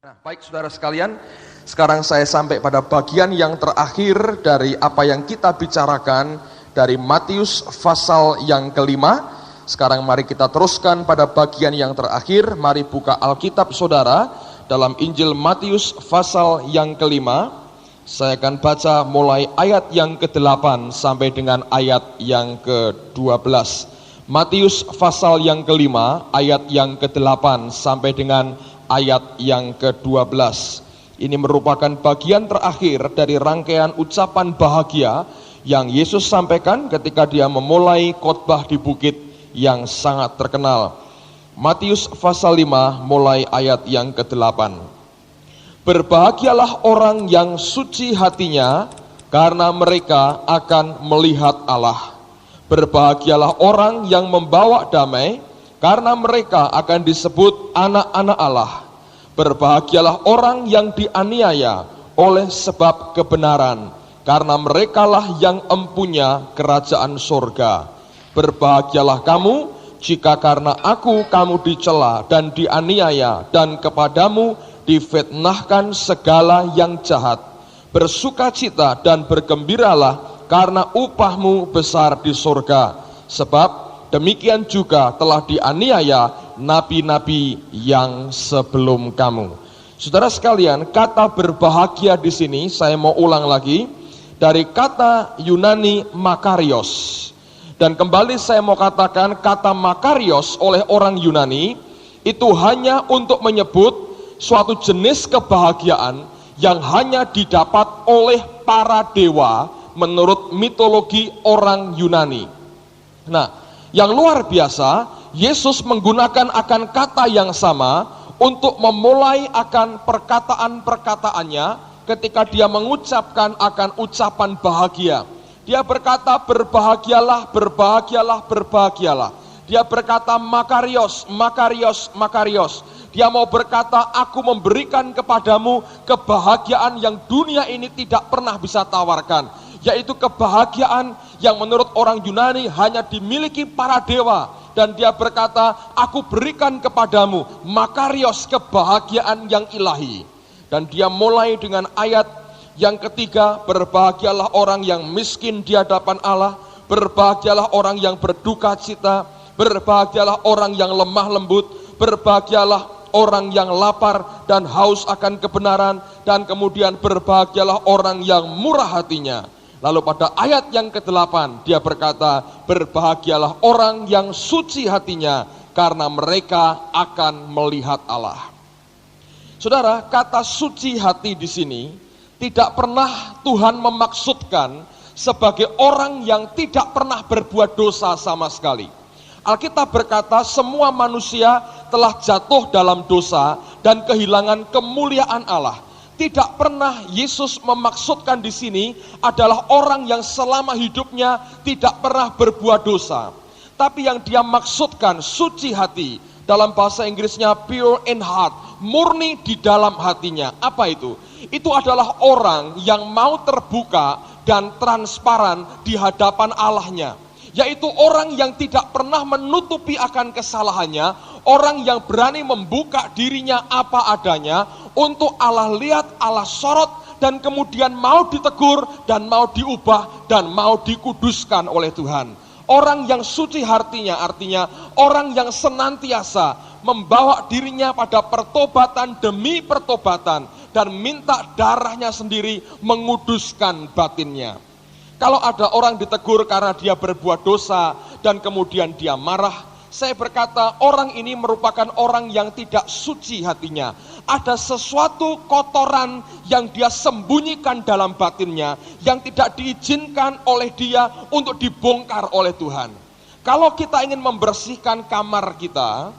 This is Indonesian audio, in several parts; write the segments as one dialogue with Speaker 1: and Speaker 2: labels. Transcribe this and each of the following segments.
Speaker 1: Nah, baik saudara sekalian, sekarang saya sampai pada bagian yang terakhir dari apa yang kita bicarakan dari Matius pasal yang kelima. Sekarang mari kita teruskan pada bagian yang terakhir. Mari buka Alkitab saudara dalam Injil Matius pasal yang kelima. Saya akan baca mulai ayat yang ke-8 sampai dengan ayat yang ke-12. Matius pasal yang kelima, ayat yang ke-8 sampai dengan ayat yang ke-12. Ini merupakan bagian terakhir dari rangkaian ucapan bahagia yang Yesus sampaikan ketika dia memulai khotbah di bukit yang sangat terkenal. Matius pasal 5 mulai ayat yang ke-8. Berbahagialah orang yang suci hatinya, karena mereka akan melihat Allah. Berbahagialah orang yang membawa damai, karena mereka akan disebut anak-anak Allah. Berbahagialah orang yang dianiaya oleh sebab kebenaran, karena merekalah yang empunya kerajaan surga. Berbahagialah kamu jika karena aku kamu dicela dan dianiaya, dan kepadamu difitnahkan segala yang jahat. Bersukacita dan bergembiralah, karena upahmu besar di surga. Sebab demikian juga telah dianiaya nabi-nabi yang sebelum kamu. Saudara sekalian, kata berbahagia di sini saya mau ulang lagi dari kata Yunani makarios. Dan kembali saya mau katakan kata makarios oleh orang Yunani itu hanya untuk menyebut suatu jenis kebahagiaan yang hanya didapat oleh para dewa menurut mitologi orang Yunani. Nah, yang luar biasa, Yesus menggunakan akan kata yang sama untuk memulai akan perkataan-perkataannya ketika dia mengucapkan akan ucapan bahagia. Dia berkata berbahagialah, berbahagialah, berbahagialah. Dia berkata makarios, makarios, makarios. Dia mau berkata aku memberikan kepadamu kebahagiaan yang dunia ini tidak pernah bisa tawarkan, yaitu kebahagiaan yang menurut orang Yunani hanya dimiliki para dewa. Dan dia berkata, aku berikan kepadamu makarios, kebahagiaan yang ilahi. Dan dia mulai dengan ayat yang ketiga, berbahagialah orang yang miskin di hadapan Allah, berbahagialah orang yang berduka cita, berbahagialah orang yang lemah lembut, berbahagialah orang yang lapar dan haus akan kebenaran, dan kemudian berbahagialah orang yang murah hatinya. Lalu pada ayat yang ke-8 dia berkata, berbahagialah orang yang suci hatinya, karena mereka akan melihat Allah. Saudara, kata suci hati di sini tidak pernah Tuhan memaksudkan sebagai orang yang tidak pernah berbuat dosa sama sekali. Alkitab berkata semua manusia telah jatuh dalam dosa dan kehilangan kemuliaan Allah. Tidak pernah Yesus memaksudkan di sini adalah orang yang selama hidupnya tidak pernah berbuat dosa. Tapi yang dia maksudkan suci hati, dalam bahasa Inggrisnya pure in heart, murni di dalam hatinya. Apa itu? Itu adalah orang yang mau terbuka dan transparan di hadapan Allahnya. Yaitu orang yang tidak pernah menutupi akan kesalahannya, orang yang berani membuka dirinya apa adanya untuk Allah lihat, Allah sorot, dan kemudian mau ditegur dan mau diubah dan mau dikuduskan oleh Tuhan. Orang yang suci hatinya artinya orang yang senantiasa membawa dirinya pada pertobatan demi pertobatan dan minta darahnya sendiri menguduskan batinnya. Kalau ada orang ditegur karena dia berbuat dosa dan kemudian dia marah, saya berkata orang ini merupakan orang yang tidak suci hatinya. Ada sesuatu kotoran yang dia sembunyikan dalam batinnya yang tidak diizinkan oleh dia untuk dibongkar oleh Tuhan. Kalau kita ingin membersihkan kamar kita,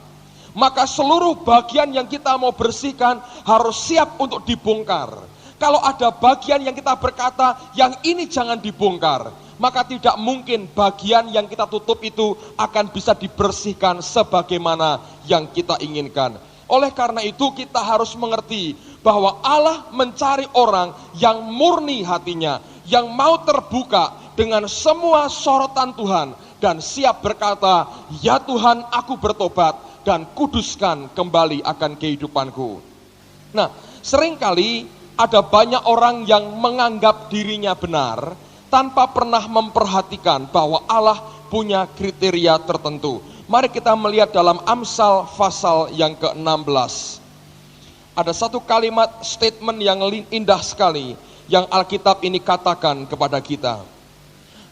Speaker 1: maka seluruh bagian yang kita mau bersihkan harus siap untuk dibongkar. Kalau ada bagian yang kita berkata, yang ini jangan dibongkar, maka tidak mungkin bagian yang kita tutup itu akan bisa dibersihkan sebagaimana yang kita inginkan. Oleh karena itu kita harus mengerti bahwa Allah mencari orang yang murni hatinya, yang mau terbuka dengan semua sorotan Tuhan, dan siap berkata, ya Tuhan aku bertobat, dan kuduskan kembali akan kehidupanku. Nah, seringkali ada banyak orang yang menganggap dirinya benar tanpa pernah memperhatikan bahwa Allah punya kriteria tertentu. Mari kita melihat dalam Amsal pasal yang ke-16. Ada satu kalimat statement yang indah sekali yang Alkitab ini katakan kepada kita.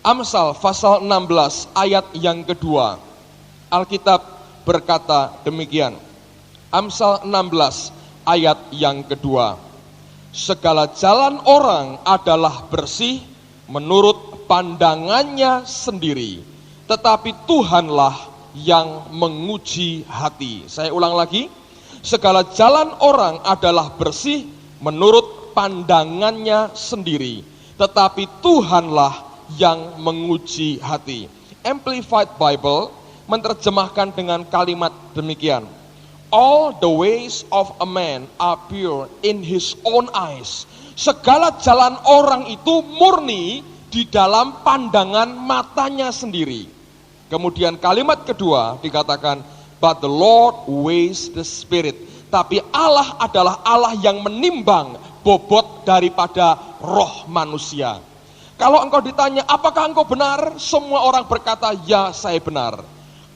Speaker 1: Amsal pasal 16 ayat yang kedua. Alkitab berkata demikian. Amsal 16 ayat yang kedua. Segala jalan orang adalah bersih menurut pandangannya sendiri, tetapi Tuhanlah yang menguji hati. Saya ulang lagi. Segala jalan orang adalah bersih menurut pandangannya sendiri, tetapi Tuhanlah yang menguji hati. Amplified Bible menerjemahkan dengan kalimat demikian. All the ways of a man are pure in his own eyes. Segala jalan orang itu murni di dalam pandangan matanya sendiri. Kemudian kalimat kedua dikatakan, but the Lord weighs the spirit. Tapi Allah adalah Allah yang menimbang bobot daripada roh manusia. Kalau engkau ditanya, apakah engkau benar? Semua orang berkata, ya saya benar.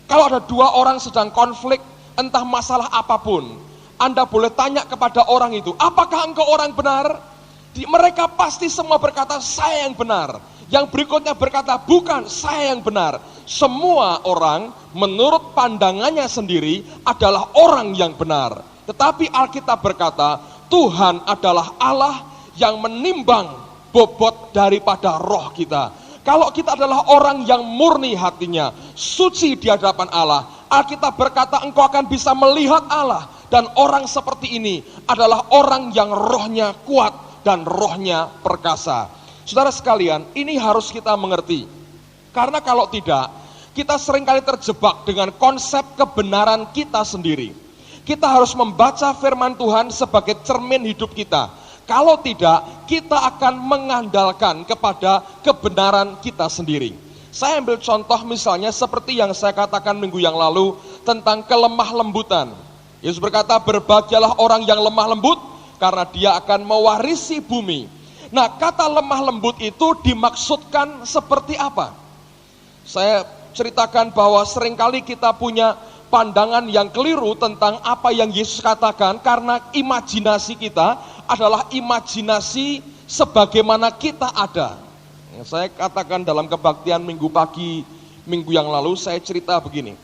Speaker 1: Kalau ada dua orang sedang konflik, entah masalah apapun, Anda boleh tanya kepada orang itu, apakah engkau orang benar? Mereka pasti semua berkata, saya yang benar. Yang berikutnya berkata, bukan, saya yang benar. Semua orang menurut pandangannya sendiri adalah orang yang benar. Tetapi Alkitab berkata, Tuhan adalah Allah yang menimbang bobot daripada roh kita. Kalau kita adalah orang yang murni hatinya, suci di hadapan Allah, Alkitab berkata engkau akan bisa melihat Allah. Dan orang seperti ini adalah orang yang rohnya kuat dan rohnya perkasa. Saudara sekalian, ini harus kita mengerti. Karena kalau tidak, kita seringkali terjebak dengan konsep kebenaran kita sendiri. Kita harus membaca firman Tuhan sebagai cermin hidup kita. Kalau tidak, kita akan mengandalkan kepada kebenaran kita sendiri. Saya ambil contoh misalnya seperti yang saya katakan minggu yang lalu tentang kelemah lembutan. Yesus berkata, berbahagialah orang yang lemah lembut karena dia akan mewarisi bumi. Nah, kata lemah lembut itu dimaksudkan seperti apa? Saya ceritakan bahwa seringkali kita punya pandangan yang keliru tentang apa yang Yesus katakan karena imajinasi kita adalah imajinasi sebagaimana kita ada. Saya katakan dalam kebaktian minggu pagi, minggu yang lalu saya cerita begini.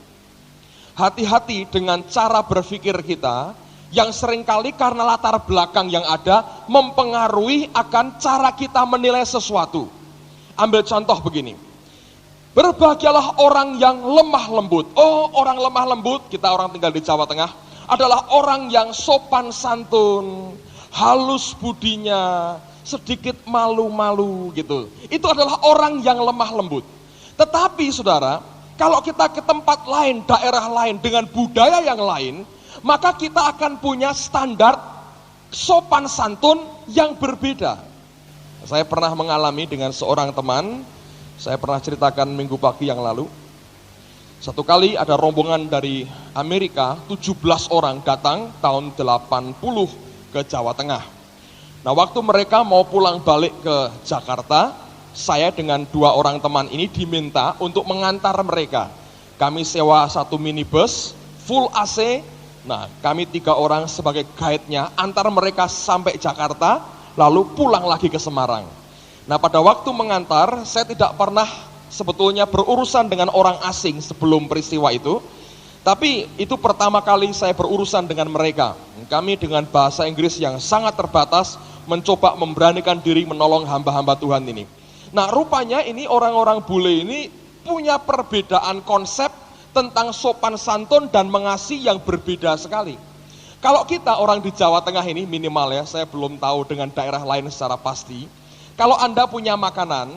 Speaker 1: Hati-hati dengan cara berpikir kita yang seringkali karena latar belakang yang ada mempengaruhi akan cara kita menilai sesuatu. Ambil contoh begini. Berbahagialah orang yang lemah lembut. Oh, orang lemah lembut, kita orang tinggal di Jawa Tengah, adalah orang yang sopan santun, halus budinya, sedikit malu-malu gitu. Itu adalah orang yang lemah lembut. Tetapi saudara, kalau kita ke tempat lain, daerah lain, dengan budaya yang lain, maka kita akan punya standar sopan santun yang berbeda. Saya pernah mengalami dengan seorang teman, saya pernah ceritakan minggu pagi yang lalu. Satu kali ada rombongan dari Amerika, 17 orang datang tahun 80 ke Jawa Tengah. Nah, waktu mereka mau pulang balik ke Jakarta, saya dengan dua orang teman ini diminta untuk mengantar mereka. Kami sewa satu minibus, full AC. Nah, kami 3 orang sebagai guide-nya, antar mereka sampai Jakarta, lalu pulang lagi ke Semarang. Nah, pada waktu mengantar, saya tidak pernah sebetulnya berurusan dengan orang asing sebelum peristiwa itu. Tapi itu pertama kali saya berurusan dengan mereka. Kami dengan bahasa Inggris yang sangat terbatas, mencoba memberanikan diri menolong hamba-hamba Tuhan ini. Nah, rupanya ini orang-orang bule ini punya perbedaan konsep tentang sopan santun dan mengasihi yang berbeda sekali. Kalau kita orang di Jawa Tengah ini minimal ya, saya belum tahu dengan daerah lain secara pasti. Kalau Anda punya makanan,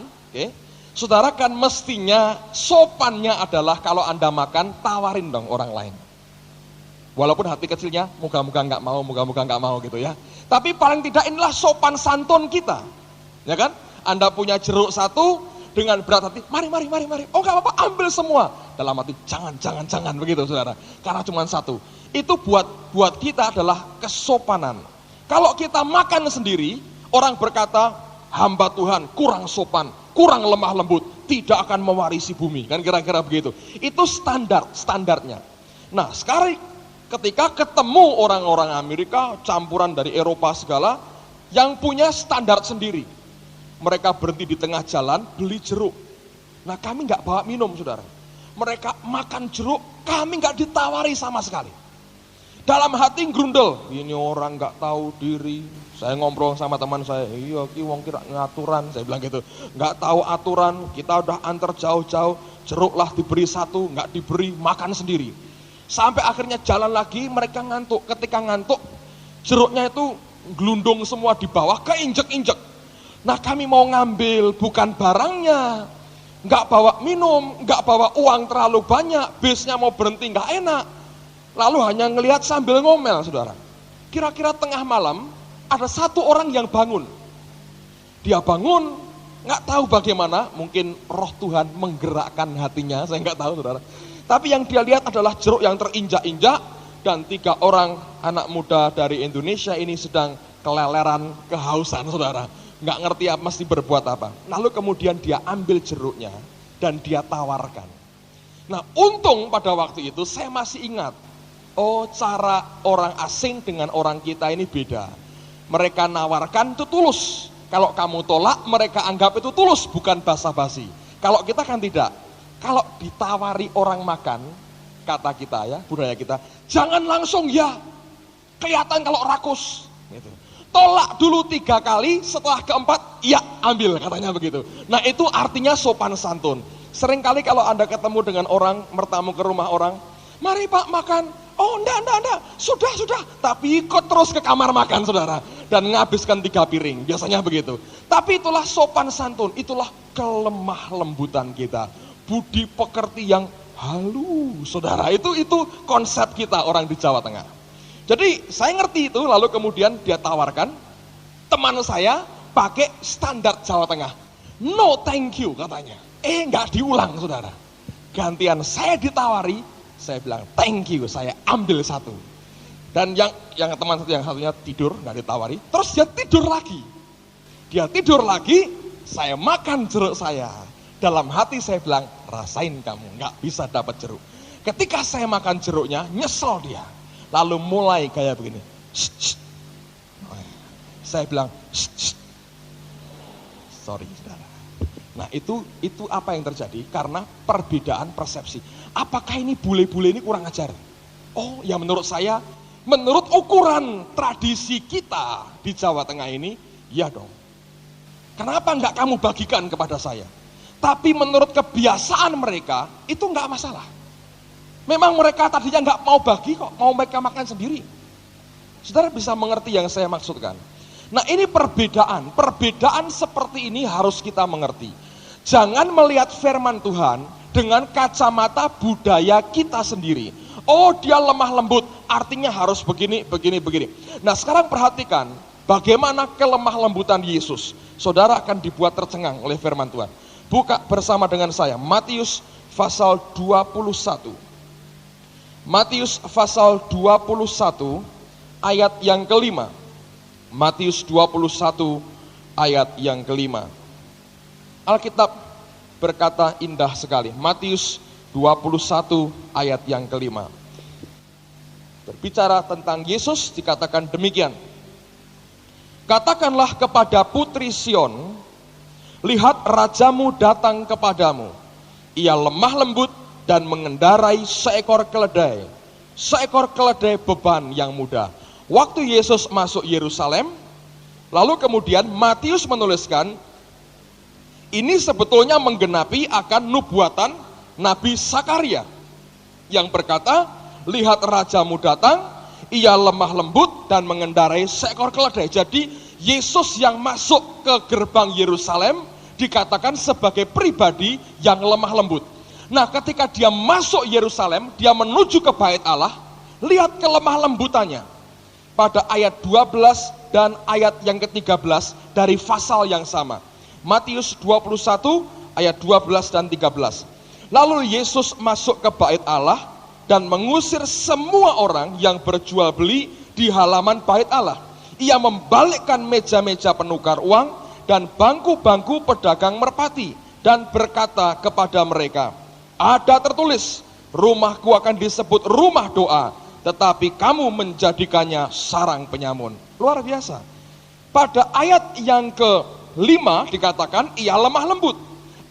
Speaker 1: saudara kan mestinya sopannya adalah kalau Anda makan, tawarin dong orang lain. Walaupun hati kecilnya, moga-moga nggak mau, moga-moga nggak mau gitu ya. Tapi paling tidak inilah sopan santun kita, ya kan? Anda punya jeruk satu, dengan berat hati, mari. Oh nggak apa-apa, ambil semua. Dalam hati, jangan begitu saudara. Karena cuma satu. Itu buat kita adalah kesopanan. Kalau kita makan sendiri, orang berkata, hamba Tuhan kurang sopan, kurang lemah lembut, tidak akan mewarisi bumi. Kan kira-kira begitu. Itu standarnya. Nah, sekarang ketika ketemu orang-orang Amerika, campuran dari Eropa segala, yang punya standar sendiri. Mereka berhenti di tengah jalan, beli jeruk. Nah, kami nggak bawa minum, saudara. Mereka makan jeruk, kami nggak ditawari sama sekali. Dalam hati grundel, ini orang nggak tahu diri. Saya ngobrol sama teman saya, iya ki wong kira ngaturan, saya bilang gitu. Nggak tahu aturan, kita udah antar jauh-jauh, jeruklah diberi satu, nggak diberi, makan sendiri. Sampai akhirnya jalan lagi, mereka ngantuk. Ketika ngantuk, jeruknya itu gelundung semua di bawah, keinjek-injek. Nah, kami mau ngambil bukan barangnya, nggak bawa minum, nggak bawa uang terlalu banyak, bisnya mau berhenti nggak enak. Lalu hanya ngelihat sambil ngomel, saudara. Kira-kira tengah malam, ada satu orang yang bangun. Dia bangun, nggak tahu bagaimana, mungkin roh Tuhan menggerakkan hatinya, saya nggak tahu, saudara. Tapi yang dia lihat adalah jeruk yang terinjak-injak, dan 3 orang anak muda dari Indonesia ini sedang keleleran kehausan, saudara. Nggak ngerti apa, mesti berbuat apa. Lalu kemudian dia ambil jeruknya, dan dia tawarkan. Nah, untung pada waktu itu saya masih ingat, oh, cara orang asing dengan orang kita ini beda. Mereka nawarkan itu tulus. Kalau kamu tolak, mereka anggap itu tulus, bukan basa-basi. Kalau kita kan tidak. Kalau ditawari orang makan, kata kita ya, budaya kita, jangan langsung ya. Kelihatan kalau rakus. Gitu. Tolak dulu 3 kali, setelah keempat, ya ambil, katanya begitu. Nah, itu artinya sopan santun. Seringkali kalau Anda ketemu dengan orang, bertamu ke rumah orang, mari Pak makan. Oh enggak, sudah, tapi ikut terus ke kamar makan, saudara, dan menghabiskan 3 piring, biasanya begitu. Tapi itulah sopan santun, itulah kelemah lembutan kita, budi pekerti yang halus, saudara, itu konsep kita orang di Jawa Tengah. Jadi saya ngerti itu, lalu kemudian dia tawarkan, teman saya pakai standar Jawa Tengah, no thank you katanya, nggak diulang, saudara, gantian saya ditawari. Saya bilang, thank you, saya ambil 1. Dan yang teman satu, yang satunya tidur, nggak ditawari. Terus dia tidur lagi. Dia tidur lagi, saya makan jeruk saya. Dalam hati saya bilang, rasain kamu, nggak bisa dapat jeruk. Ketika saya makan jeruknya, nyesel dia. Lalu mulai kayak begini. Shh, shh. Saya bilang, shh, shh. Sorry, saudara. Nah, itu apa yang terjadi? Karena perbedaan persepsi. Apakah ini bule-bule ini kurang ajar? Oh, ya menurut saya, menurut ukuran tradisi kita di Jawa Tengah ini, ya dong. Kenapa enggak kamu bagikan kepada saya? Tapi menurut kebiasaan mereka, itu enggak masalah. Memang mereka tadinya enggak mau bagi kok, mau mereka makan sendiri. Saudara bisa mengerti yang saya maksudkan? Nah, ini perbedaan seperti ini harus kita mengerti. Jangan melihat firman Tuhan dengan kacamata budaya kita sendiri. Oh, dia lemah lembut, artinya harus begini. Nah, sekarang perhatikan bagaimana kelemah lembutan Yesus. Saudara akan dibuat tercengang oleh firman Tuhan. Buka bersama dengan saya, Matius pasal 21. Matius pasal 21 ayat yang kelima. Matius 21 ayat yang kelima. Alkitab berkata indah sekali. Matius 21 ayat yang kelima. Berbicara tentang Yesus dikatakan demikian. Katakanlah kepada putri Sion, lihat rajamu datang kepadamu. Ia lemah lembut dan mengendarai seekor keledai beban yang mudah. Waktu Yesus masuk Yerusalem, lalu kemudian Matius menuliskan, ini sebetulnya menggenapi akan nubuatan Nabi Sakaria yang berkata, lihat rajamu datang, ia lemah lembut dan mengendarai seekor keledai. Jadi Yesus yang masuk ke gerbang Yerusalem dikatakan sebagai pribadi yang lemah lembut. Nah, ketika dia masuk Yerusalem, dia menuju ke bait Allah, lihat kelemah lembutannya. Pada ayat 12 dan ayat yang ke-13 dari pasal yang sama. Matius 21 ayat 12 dan 13. Lalu Yesus masuk ke bait Allah dan mengusir semua orang yang berjual beli di halaman bait Allah. Ia membalikkan meja-meja penukar uang dan bangku-bangku pedagang merpati dan berkata kepada mereka, ada tertulis, rumahku akan disebut rumah doa, tetapi kamu menjadikannya sarang penyamun. Luar biasa. Pada ayat yang ke-5 dikatakan ia lemah lembut.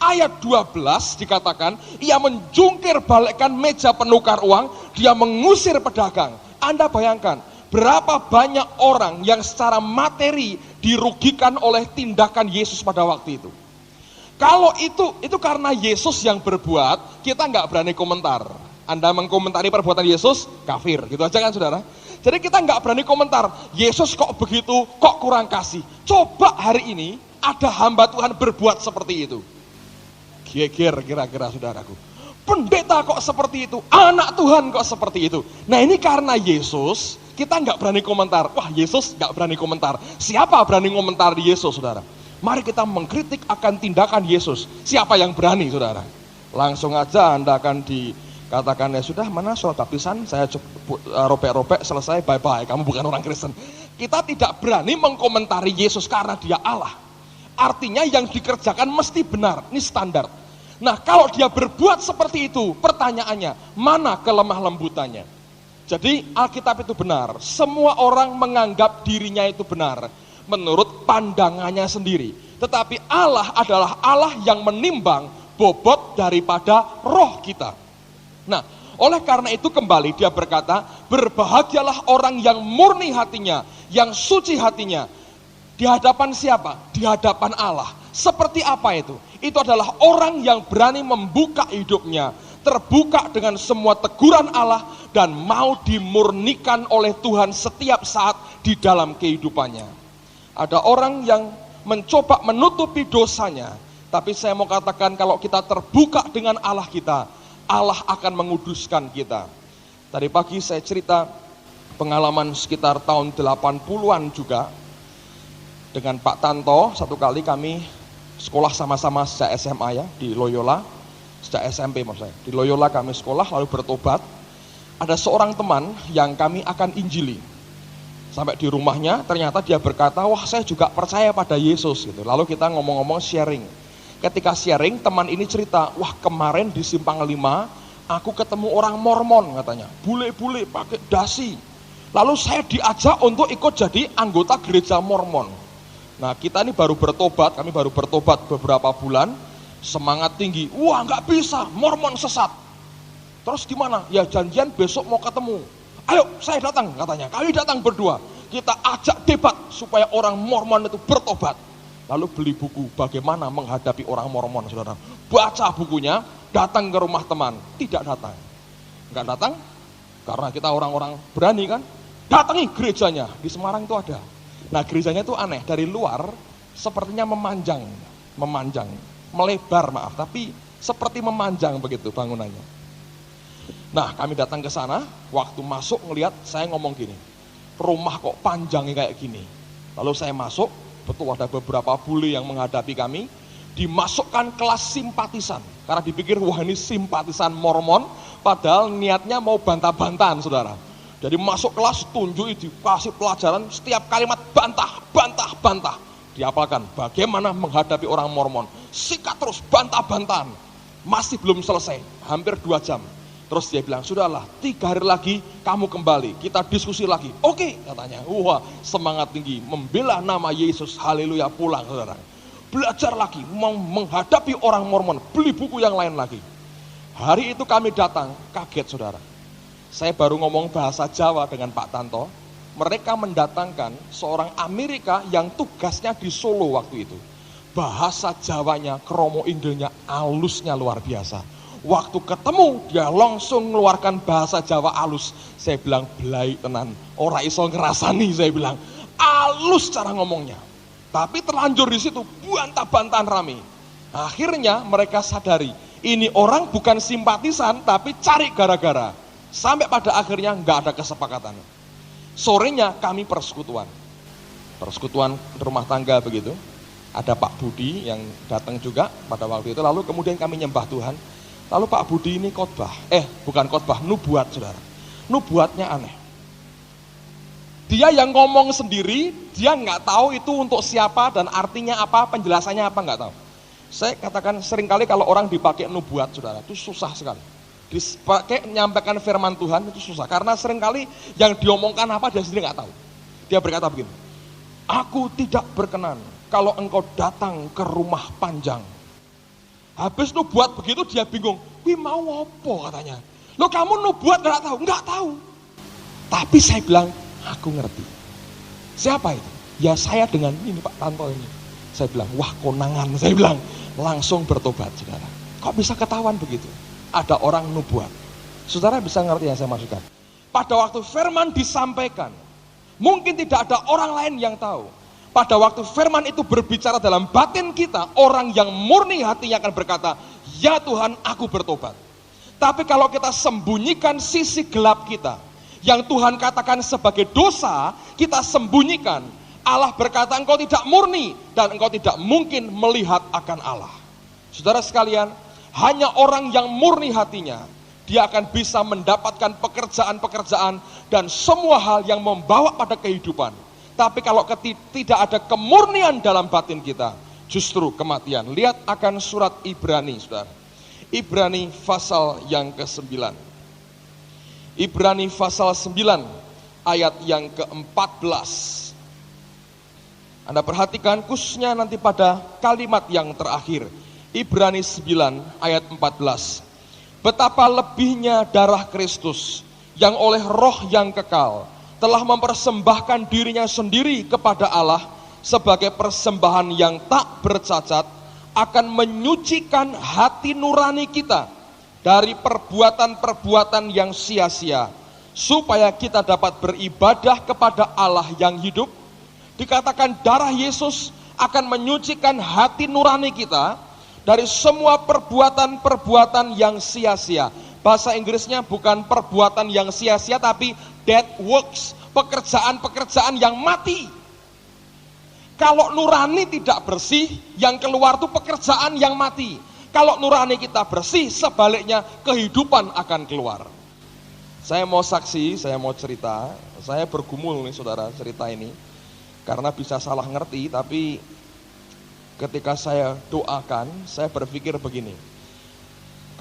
Speaker 1: Ayat 12 dikatakan ia menjungkir balikkan meja penukar uang, dia mengusir pedagang. Anda bayangkan berapa banyak orang yang secara materi dirugikan oleh tindakan Yesus pada waktu itu. Kalau itu karena Yesus yang berbuat, kita nggak berani komentar. Anda mengkomentari perbuatan Yesus, kafir, gitu aja kan saudara. Jadi kita nggak berani komentar, Yesus kok begitu, kok kurang kasih. Coba hari ini ada hamba Tuhan berbuat seperti itu. Geger kira-kira saudaraku. Pendeta kok seperti itu, anak Tuhan kok seperti itu. Nah ini karena Yesus, kita nggak berani komentar. Wah Yesus nggak berani komentar. Siapa berani komentar di Yesus saudara? Mari kita mengkritik akan tindakan Yesus. Siapa yang berani saudara? Langsung aja Anda akan dikatakan, ya sudah mana soal baptisan, saya robek-robek selesai, bye-bye, kamu bukan orang Kristen. Kita tidak berani mengkomentari Yesus karena dia Allah. Artinya yang dikerjakan mesti benar, ini standar. Nah kalau dia berbuat seperti itu, pertanyaannya, mana kelemah lembutannya? Jadi Alkitab itu benar, semua orang menganggap dirinya itu benar, menurut pandangannya sendiri. Tetapi Allah adalah Allah yang menimbang bobot daripada roh kita. Nah, oleh karena itu kembali dia berkata, berbahagialah orang yang murni hatinya, yang suci hatinya. Di hadapan siapa? Di hadapan Allah. Seperti apa itu? Itu adalah orang yang berani membuka hidupnya, terbuka dengan semua teguran Allah, dan mau dimurnikan oleh Tuhan setiap saat di dalam kehidupannya. Ada orang yang mencoba menutupi dosanya, tapi saya mau katakan kalau kita terbuka dengan Allah kita, Allah akan menguduskan kita. Tadi pagi saya cerita pengalaman sekitar tahun 80-an juga, dengan Pak Tanto. Satu kali kami sekolah sama-sama sejak SMA ya, di Loyola, sejak SMP maksud saya. Di Loyola kami sekolah lalu bertobat. Ada seorang teman yang kami akan injili. Sampai di rumahnya ternyata dia berkata, wah saya juga percaya pada Yesus gitu. Lalu kita ngomong-ngomong sharing. Ketika sharing teman ini cerita, wah kemarin di Simpang 5 aku ketemu orang Mormon katanya. Bule-bule pakai dasi. Lalu saya diajak untuk ikut jadi anggota gereja Mormon. Nah kita ini baru bertobat, kami baru bertobat beberapa bulan, semangat tinggi, wah nggak bisa, Mormon sesat. Terus gimana? Ya janjian besok mau ketemu. Ayo saya datang katanya, kami datang berdua, kita ajak debat supaya orang Mormon itu bertobat. Lalu beli buku bagaimana menghadapi orang Mormon saudara. Baca bukunya, datang ke rumah teman, tidak datang. Nggak datang, karena kita orang-orang berani kan, datangi gerejanya, di Semarang itu ada. Nah gerejanya itu aneh, dari luar sepertinya memanjang, melebar maaf, tapi seperti memanjang begitu bangunannya. Nah kami datang ke sana, waktu masuk ngelihat saya ngomong gini, rumah kok panjangnya kayak gini. Lalu saya masuk, betul ada beberapa bule yang menghadapi kami, dimasukkan kelas simpatisan, karena dipikir wah ini simpatisan Mormon, padahal niatnya mau bantah-bantahan saudara. Jadi masuk kelas, tunjuk, dikasih pelajaran, setiap kalimat bantah. Diapalkan, bagaimana menghadapi orang Mormon. Sikat terus, bantah-bantahan. Masih belum selesai, hampir 2 jam. Terus dia bilang, sudahlah 3 hari lagi kamu kembali, kita diskusi lagi. Oke, katanya. Wah, semangat tinggi, membela nama Yesus, haleluya, pulang saudara. Belajar lagi, menghadapi orang Mormon, beli buku yang lain lagi. Hari itu kami datang, kaget saudara. Saya baru ngomong bahasa Jawa dengan Pak Tanto, mereka mendatangkan seorang Amerika yang tugasnya di Solo waktu itu. Bahasa Jawanya, kromo Indonya, alusnya luar biasa. Waktu ketemu, dia langsung mengeluarkan bahasa Jawa alus. Saya bilang, belai tenan, ora iso ngerasani, saya bilang. Alus cara ngomongnya. Tapi terlanjur di situ, bantah-bantahan rame. Akhirnya mereka sadari, ini orang bukan simpatisan, tapi cari gara-gara. Sampai pada akhirnya nggak ada kesepakatan. Sorenya kami persekutuan rumah tangga begitu. Ada Pak Budi yang datang juga pada waktu itu. Lalu kemudian kami nyembah Tuhan. Lalu Pak Budi ini nubuat saudara. Nubuatnya aneh. Dia yang ngomong sendiri, dia nggak tahu itu untuk siapa dan artinya apa, penjelasannya apa, nggak tahu. Saya katakan seringkali kalau orang dipakai nubuat, saudara, itu susah sekali. Dipakai menyampaikan firman Tuhan itu susah, karena seringkali yang diomongkan apa dia sendiri nggak tahu. Dia berkata begini, aku tidak berkenan kalau engkau datang ke rumah panjang. Habis nubuat begitu dia bingung, wih mau apa katanya. Loh kamu nubuat nggak tahu? Nggak tahu. Tapi saya bilang, aku ngerti. Siapa itu? Ya saya dengan ini Pak Tanto ini. Saya bilang, wah konangan. Saya bilang, langsung bertobat saudara. Kok bisa ketahuan begitu? Ada orang nubuat. Saudara bisa ngerti yang saya maksudkan? Pada waktu firman disampaikan, mungkin tidak ada orang lain yang tahu. Pada waktu firman itu berbicara dalam batin kita, orang yang murni hatinya akan berkata, ya Tuhan aku bertobat. Tapi kalau kita sembunyikan sisi gelap kita, yang Tuhan katakan sebagai dosa, kita sembunyikan. Allah berkata engkau tidak murni dan engkau tidak mungkin melihat akan Allah. Saudara sekalian, hanya orang yang murni hatinya, dia akan bisa mendapatkan pekerjaan-pekerjaan dan semua hal yang membawa pada kehidupan. Tapi kalau tidak ada kemurnian dalam batin kita, justru kematian. Lihat akan surat Ibrani, saudara. Ibrani pasal yang ke-9. Ibrani pasal 9 ayat yang ke-14. Anda perhatikan khususnya nanti pada kalimat yang terakhir. Ibrani 9 ayat 14. Betapa lebihnya darah Kristus yang oleh roh yang kekal telah mempersembahkan dirinya sendiri kepada Allah sebagai persembahan yang tak bercacat, akan menyucikan hati nurani kita dari perbuatan-perbuatan yang sia-sia, supaya kita dapat beribadah kepada Allah yang hidup. Dikatakan darah Yesus akan menyucikan hati nurani kita dari semua perbuatan-perbuatan yang sia-sia. Bahasa Inggrisnya bukan perbuatan yang sia-sia, tapi dead works, pekerjaan-pekerjaan yang mati. Kalau nurani tidak bersih, yang keluar itu pekerjaan yang mati. Kalau nurani kita bersih, sebaliknya kehidupan akan keluar. Saya mau saksi, saya mau cerita. Saya bergumul nih saudara cerita ini, karena bisa salah ngerti, tapi ketika saya doakan, saya berpikir begini.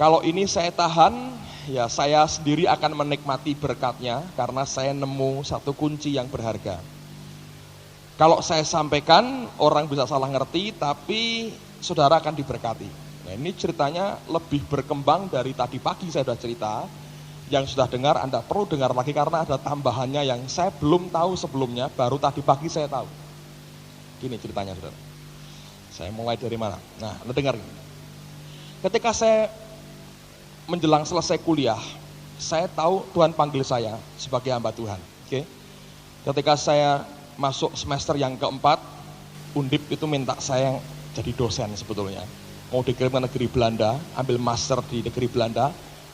Speaker 1: Kalau ini saya tahan, ya saya sendiri akan menikmati berkatnya, karena saya nemu satu kunci yang berharga. Kalau saya sampaikan, orang bisa salah ngerti, tapi saudara akan diberkati. Nah ini ceritanya lebih berkembang dari tadi pagi saya sudah cerita. Yang sudah dengar, Anda perlu dengar lagi karena ada tambahannya yang saya belum tahu sebelumnya, baru tadi pagi saya tahu. Gini ceritanya saudara. Saya mulai dari mana? Nah, Anda dengar. Ketika saya menjelang selesai kuliah, saya tahu Tuhan panggil saya sebagai hamba Tuhan. Oke. Ketika saya masuk semester yang keempat, Undip itu minta saya jadi dosen sebetulnya. Mau dikirim ke negeri Belanda, ambil master di negeri Belanda,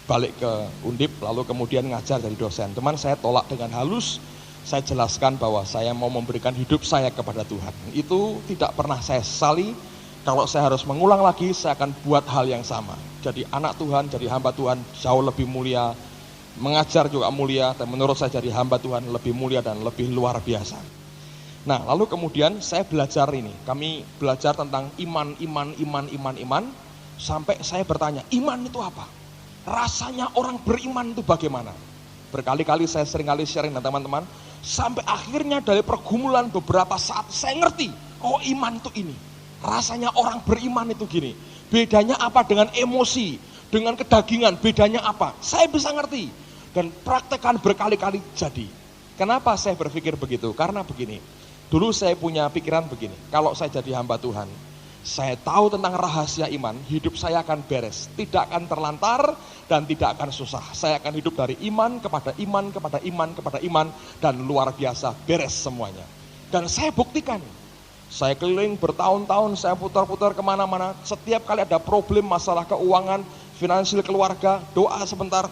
Speaker 1: balik ke Undip, lalu kemudian ngajar jadi dosen. Teman saya tolak dengan halus, saya jelaskan bahwa saya mau memberikan hidup saya kepada Tuhan. Itu tidak pernah saya sesali. Kalau saya harus mengulang lagi, saya akan buat hal yang sama. Jadi anak Tuhan, jadi hamba Tuhan jauh lebih mulia, mengajar juga mulia, dan menurut saya jadi hamba Tuhan lebih mulia dan lebih luar biasa. Nah, lalu kemudian saya belajar ini. Kami belajar tentang iman, sampai saya bertanya, iman itu apa? Rasanya orang beriman itu bagaimana? Berkali-kali saya seringkali sharing dengan teman-teman, sampai akhirnya dari pergumulan beberapa saat saya ngerti, oh iman itu ini. Rasanya orang beriman itu gini. Bedanya apa dengan emosi, dengan kedagingan, bedanya apa? Saya bisa ngerti dan praktekkan berkali-kali jadi. Kenapa saya berpikir begitu? Karena begini. Dulu saya punya pikiran begini, kalau saya jadi hamba Tuhan, saya tahu tentang rahasia iman, hidup saya akan beres, tidak akan terlantar dan tidak akan susah. Saya akan hidup dari iman kepada iman, kepada iman, kepada iman, dan luar biasa, beres semuanya. Dan saya buktikan, saya keliling bertahun-tahun, saya putar-putar kemana-mana, setiap kali ada problem, masalah keuangan, finansial keluarga, doa sebentar,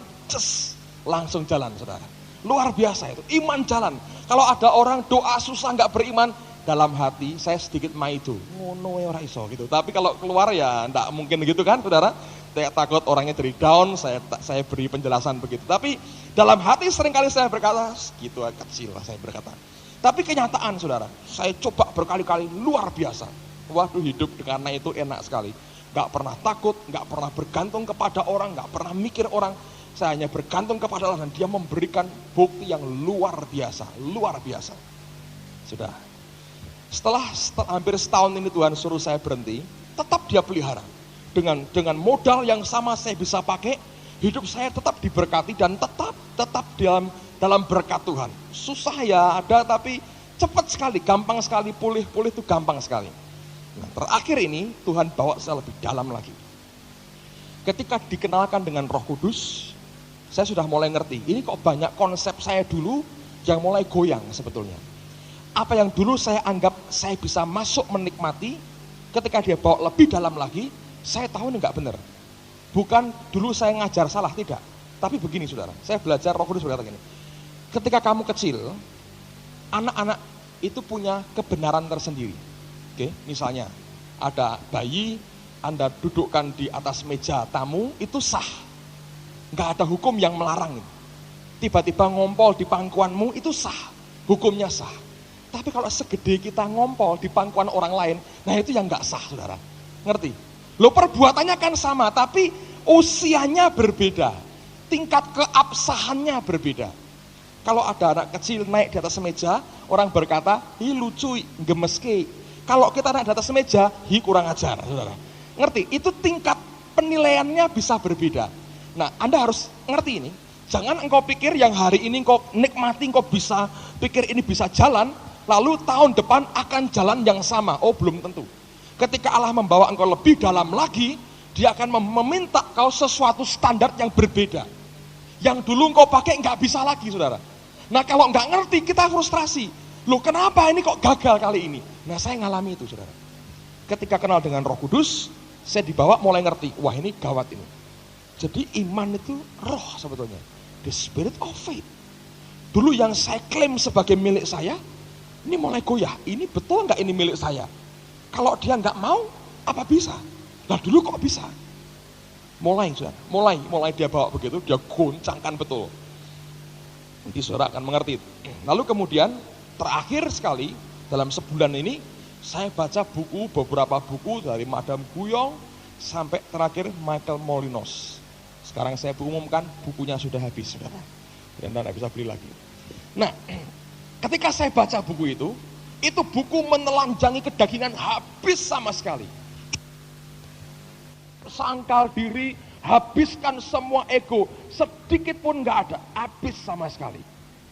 Speaker 1: langsung jalan saudara. Luar biasa itu, iman jalan. Kalau ada orang doa susah nggak beriman, dalam hati saya sedikit maido, ngono ora iso gitu. Tapi kalau keluar ya enggak mungkin gitu kan saudara. Saya takut orangnya jadi down, saya beri penjelasan begitu. Tapi dalam hati seringkali saya berkata, gitu kecil lah saya berkata. Tapi kenyataan saudara, saya coba berkali-kali luar biasa. Waduh, hidup karena itu enak sekali. Gak pernah takut, gak pernah bergantung kepada orang, gak pernah mikir orang. Saya hanya bergantung kepada Allah dan dia memberikan bukti yang luar biasa, luar biasa. Sudah. Setelah hampir setahun ini Tuhan suruh saya berhenti, tetap dia pelihara. Dengan modal yang sama saya bisa pakai, hidup saya tetap diberkati dan tetap dalam berkat Tuhan. Susah ya ada, tapi cepat sekali, gampang sekali, pulih itu gampang sekali. Nah, terakhir ini Tuhan bawa saya lebih dalam lagi. Ketika dikenalkan dengan Roh Kudus, saya sudah mulai ngerti, ini kok banyak konsep saya dulu yang mulai goyang sebetulnya. Apa yang dulu saya anggap saya bisa masuk menikmati, ketika dia bawa lebih dalam lagi, saya tahu ini nggak benar. Bukan dulu saya ngajar salah, tidak. Tapi begini saudara, saya belajar Roh Kudus berkata gini, ketika kamu kecil, anak-anak itu punya kebenaran tersendiri. Oke, misalnya ada bayi, Anda dudukkan di atas meja tamu, itu sah. Nggak ada hukum yang melarang. Tiba-tiba ngompol di pangkuanmu, itu sah. Hukumnya sah. Tapi kalau segede kita ngompol di pangkuan orang lain, nah itu yang nggak sah, saudara. Ngerti? Loh, perbuatannya kan sama, tapi usianya berbeda. Tingkat keabsahannya berbeda. Kalau ada anak kecil naik di atas meja, orang berkata, hi lucu, gemeske. Kalau kita naik di atas meja, hi kurang ajar, saudara. Ngerti? Itu tingkat penilaiannya bisa berbeda. Nah, Anda harus ngerti ini. Jangan engkau pikir yang hari ini engkau nikmati, engkau bisa pikir ini bisa jalan, lalu tahun depan akan jalan yang sama. Oh, belum tentu. Ketika Allah membawa engkau lebih dalam lagi, dia akan meminta kau sesuatu standar yang berbeda. Yang dulu engkau pakai nggak bisa lagi, saudara. Nah, kalau nggak ngerti, kita frustrasi. Loh, kenapa ini kok gagal kali ini? Nah, saya ngalami itu, saudara. Ketika kenal dengan Roh Kudus, saya dibawa mulai ngerti. Wah, ini gawat ini. Jadi iman itu roh sebetulnya. The spirit of faith. Dulu yang saya klaim sebagai milik saya, ini mulai goyah. Ini betul nggak ini milik saya? Kalau dia nggak mau, apa bisa? Nah, dulu kok bisa? Mulai dia bawa begitu, dia goncangkan betul. Nanti saudara akan mengerti. Lalu kemudian terakhir sekali dalam sebulan ini, saya baca beberapa buku dari Madame Guyon sampai terakhir Michael Molinos. Sekarang saya umumkan bukunya sudah habis, saudara. Dan Anda tidak bisa beli lagi. Nah, ketika saya baca buku itu buku menelanjangi kedagingan habis sama sekali. Sangkal diri, habiskan semua ego, sedikit pun nggak ada, habis sama sekali.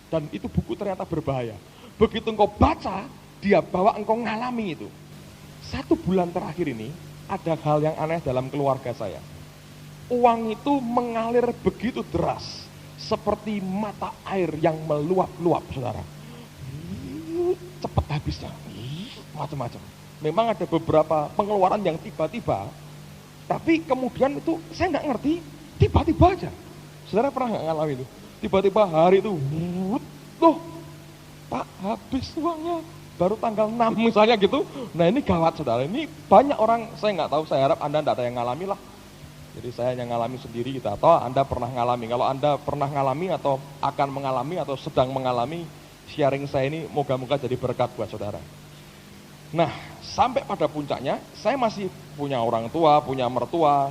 Speaker 1: Dan itu buku ternyata berbahaya. Begitu engkau baca, dia bawa engkau ngalami itu. 1 bulan terakhir ini, ada hal yang aneh dalam keluarga saya. Uang itu mengalir begitu deras, seperti mata air yang meluap-luap, saudara. Cepat habisnya, macam-macam. Memang ada beberapa pengeluaran yang tiba-tiba, tapi kemudian itu saya nggak ngerti, tiba-tiba aja. Saudara pernah nggak ngalami itu? Tiba-tiba hari itu, loh, Pak, habis uangnya. Baru tanggal 6 misalnya gitu. Nah, ini gawat, saudara. Ini banyak orang, saya nggak tahu, saya harap Anda tidak ada yang ngalami lah. Jadi saya yang ngalami sendiri gitu, atau Anda pernah ngalami. Kalau Anda pernah ngalami atau akan mengalami atau sedang mengalami, sharing saya ini moga-moga jadi berkat buat saudara. Nah, sampai pada puncaknya, saya masih punya orang tua, punya mertua.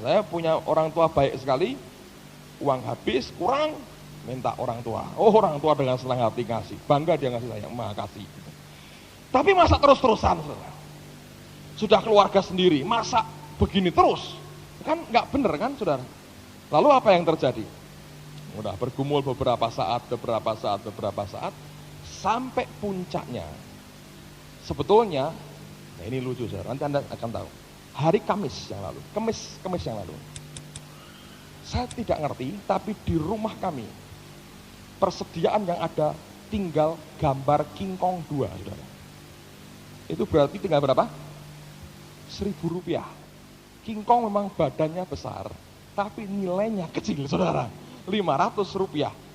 Speaker 1: Saya punya orang tua baik sekali, uang habis, kurang, minta orang tua. Oh, orang tua dengan senang hati ngasih, bangga dia ngasih saya, makasih. Tapi masa terus-terusan, saudara? Sudah keluarga sendiri, masa begini terus? Kan nggak bener kan, saudara? Lalu apa yang terjadi? Udah bergumul beberapa saat, sampai puncaknya. Sebetulnya, nah ini lucu, saudara, nanti Anda akan tahu. Hari Kamis yang lalu, Kamis yang lalu. Saya tidak ngerti, tapi di rumah kami, persediaan yang ada tinggal gambar King Kong 2, saudara. Itu berarti tinggal berapa? Rp1.000. King Kong memang badannya besar, tapi nilainya kecil, saudara. Rp500.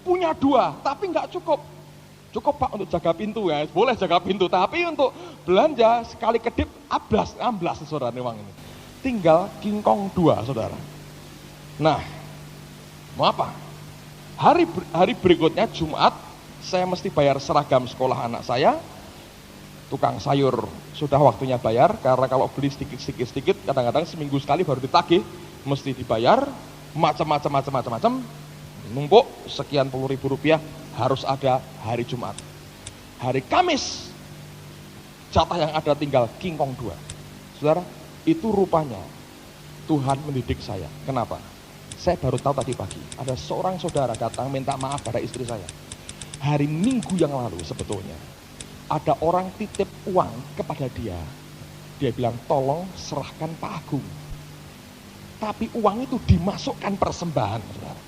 Speaker 1: Punya 2, tapi nggak cukup. Cukup, Pak, untuk jaga pintu ya, boleh jaga pintu, tapi untuk belanja sekali kedip amblas, saudara, memang ini. Tinggal King Kong 2, saudara. Nah, mau apa? Hari berikutnya Jumat, saya mesti bayar seragam sekolah anak saya. Tukang sayur sudah waktunya bayar, karena kalau beli sedikit kadang-kadang seminggu sekali baru ditagih, mesti dibayar, macam-macam, numpuk sekian puluh ribu rupiah, harus ada hari Jumat. Hari Kamis, jatah yang ada tinggal kingkong 2. Saudara, itu rupanya Tuhan mendidik saya. Kenapa? Saya baru tahu tadi pagi, ada seorang saudara datang minta maaf pada istri saya. Hari Minggu yang lalu sebetulnya, ada orang titip uang kepada dia. Dia bilang, tolong serahkan Pak Agung. Tapi uang itu dimasukkan persembahan, saudara,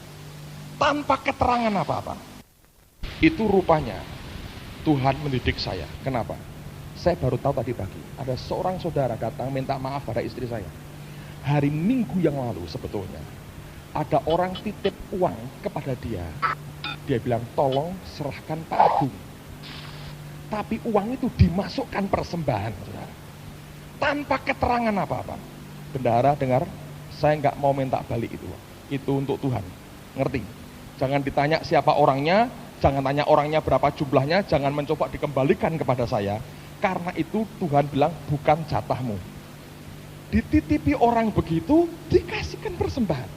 Speaker 1: tanpa keterangan apa-apa. Itu rupanya Tuhan mendidik saya. Kenapa? Saya baru tahu tadi pagi, ada seorang saudara datang minta maaf pada istri saya. Hari Minggu yang lalu sebetulnya, ada orang titip uang kepada dia. Dia bilang, tolong serahkan Pak Agung. Tapi uang itu dimasukkan persembahan, saudara, tanpa keterangan apa-apa. Bendahara dengar, saya nggak mau minta balik itu untuk Tuhan, ngerti? Jangan ditanya siapa orangnya, jangan tanya orangnya berapa jumlahnya, jangan mencoba dikembalikan kepada saya, karena itu Tuhan bilang bukan jatahmu. Dititipi orang begitu, dikasihkan persembahan.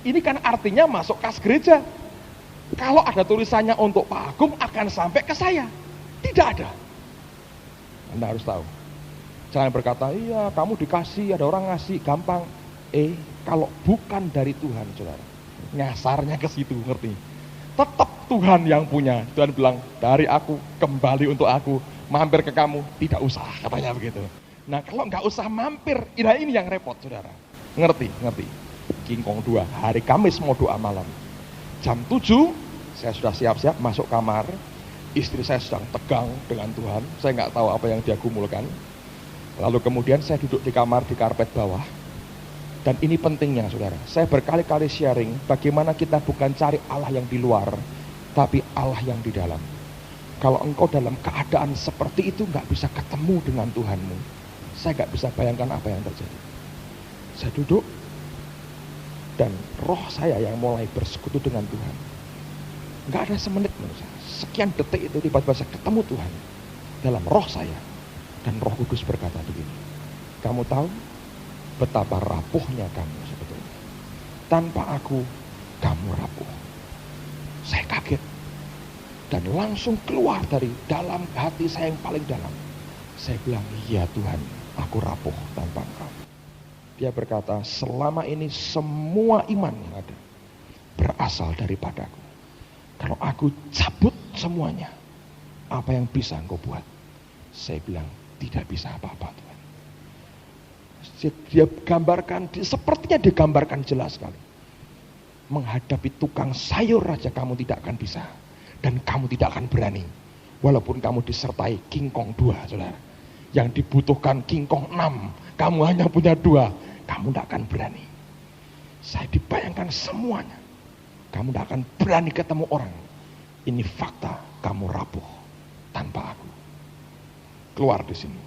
Speaker 1: Ini kan artinya masuk kas gereja. Kalau ada tulisannya untuk Pak Agung akan sampai ke saya. Tidak ada. Anda harus tahu. Jangan berkata, iya kamu dikasih, ada orang ngasih, gampang. Kalau bukan dari Tuhan, saudara, nyasarnya ke situ, ngerti? Tetap Tuhan yang punya. Tuhan bilang, dari aku, kembali untuk aku, mampir ke kamu, tidak usah, katanya begitu. Nah kalau nggak usah mampir, ini yang repot, saudara. Ngerti? Kingkong 2, hari Kamis mau doa malam. Jam 7, saya sudah siap-siap masuk kamar. Istri saya sedang tegang dengan Tuhan, saya nggak tahu apa yang dia gumulkan. Lalu kemudian saya duduk di kamar di karpet bawah. Dan ini pentingnya, saudara, saya berkali-kali sharing bagaimana kita bukan cari Allah yang di luar, tapi Allah yang di dalam. Kalau engkau dalam keadaan seperti itu nggak bisa ketemu dengan Tuhanmu, saya nggak bisa bayangkan apa yang terjadi. Saya duduk, dan roh saya yang mulai bersekutu dengan Tuhan. Nggak ada semenit, sekian detik itu tiba-tiba saya ketemu Tuhan dalam roh saya. Dan Roh Kudus berkata begini, kamu tahu betapa rapuhnya kamu sebetulnya. Tanpa aku, kamu rapuh. Saya kaget. Dan langsung keluar dari dalam hati saya yang paling dalam. Saya bilang, iya Tuhan, aku rapuh tanpa Engkau. Dia berkata, selama ini semua iman yang ada berasal daripadaku. Kalau aku cabut semuanya, apa yang bisa Engkau buat? Saya bilang, tidak bisa apa-apa Tuhan. Dia gambarkan, sepertinya digambarkan jelas sekali. Menghadapi tukang sayur aja kamu tidak akan bisa. Dan kamu tidak akan berani. Walaupun kamu disertai kingkong 2, saudara. Yang dibutuhkan kingkong 6, kamu hanya punya 2, kamu tidak akan berani. Saya dibayangkan semuanya. Kamu tidak akan berani ketemu orang. Ini fakta, kamu rapuh tanpa aku. Keluar di sini.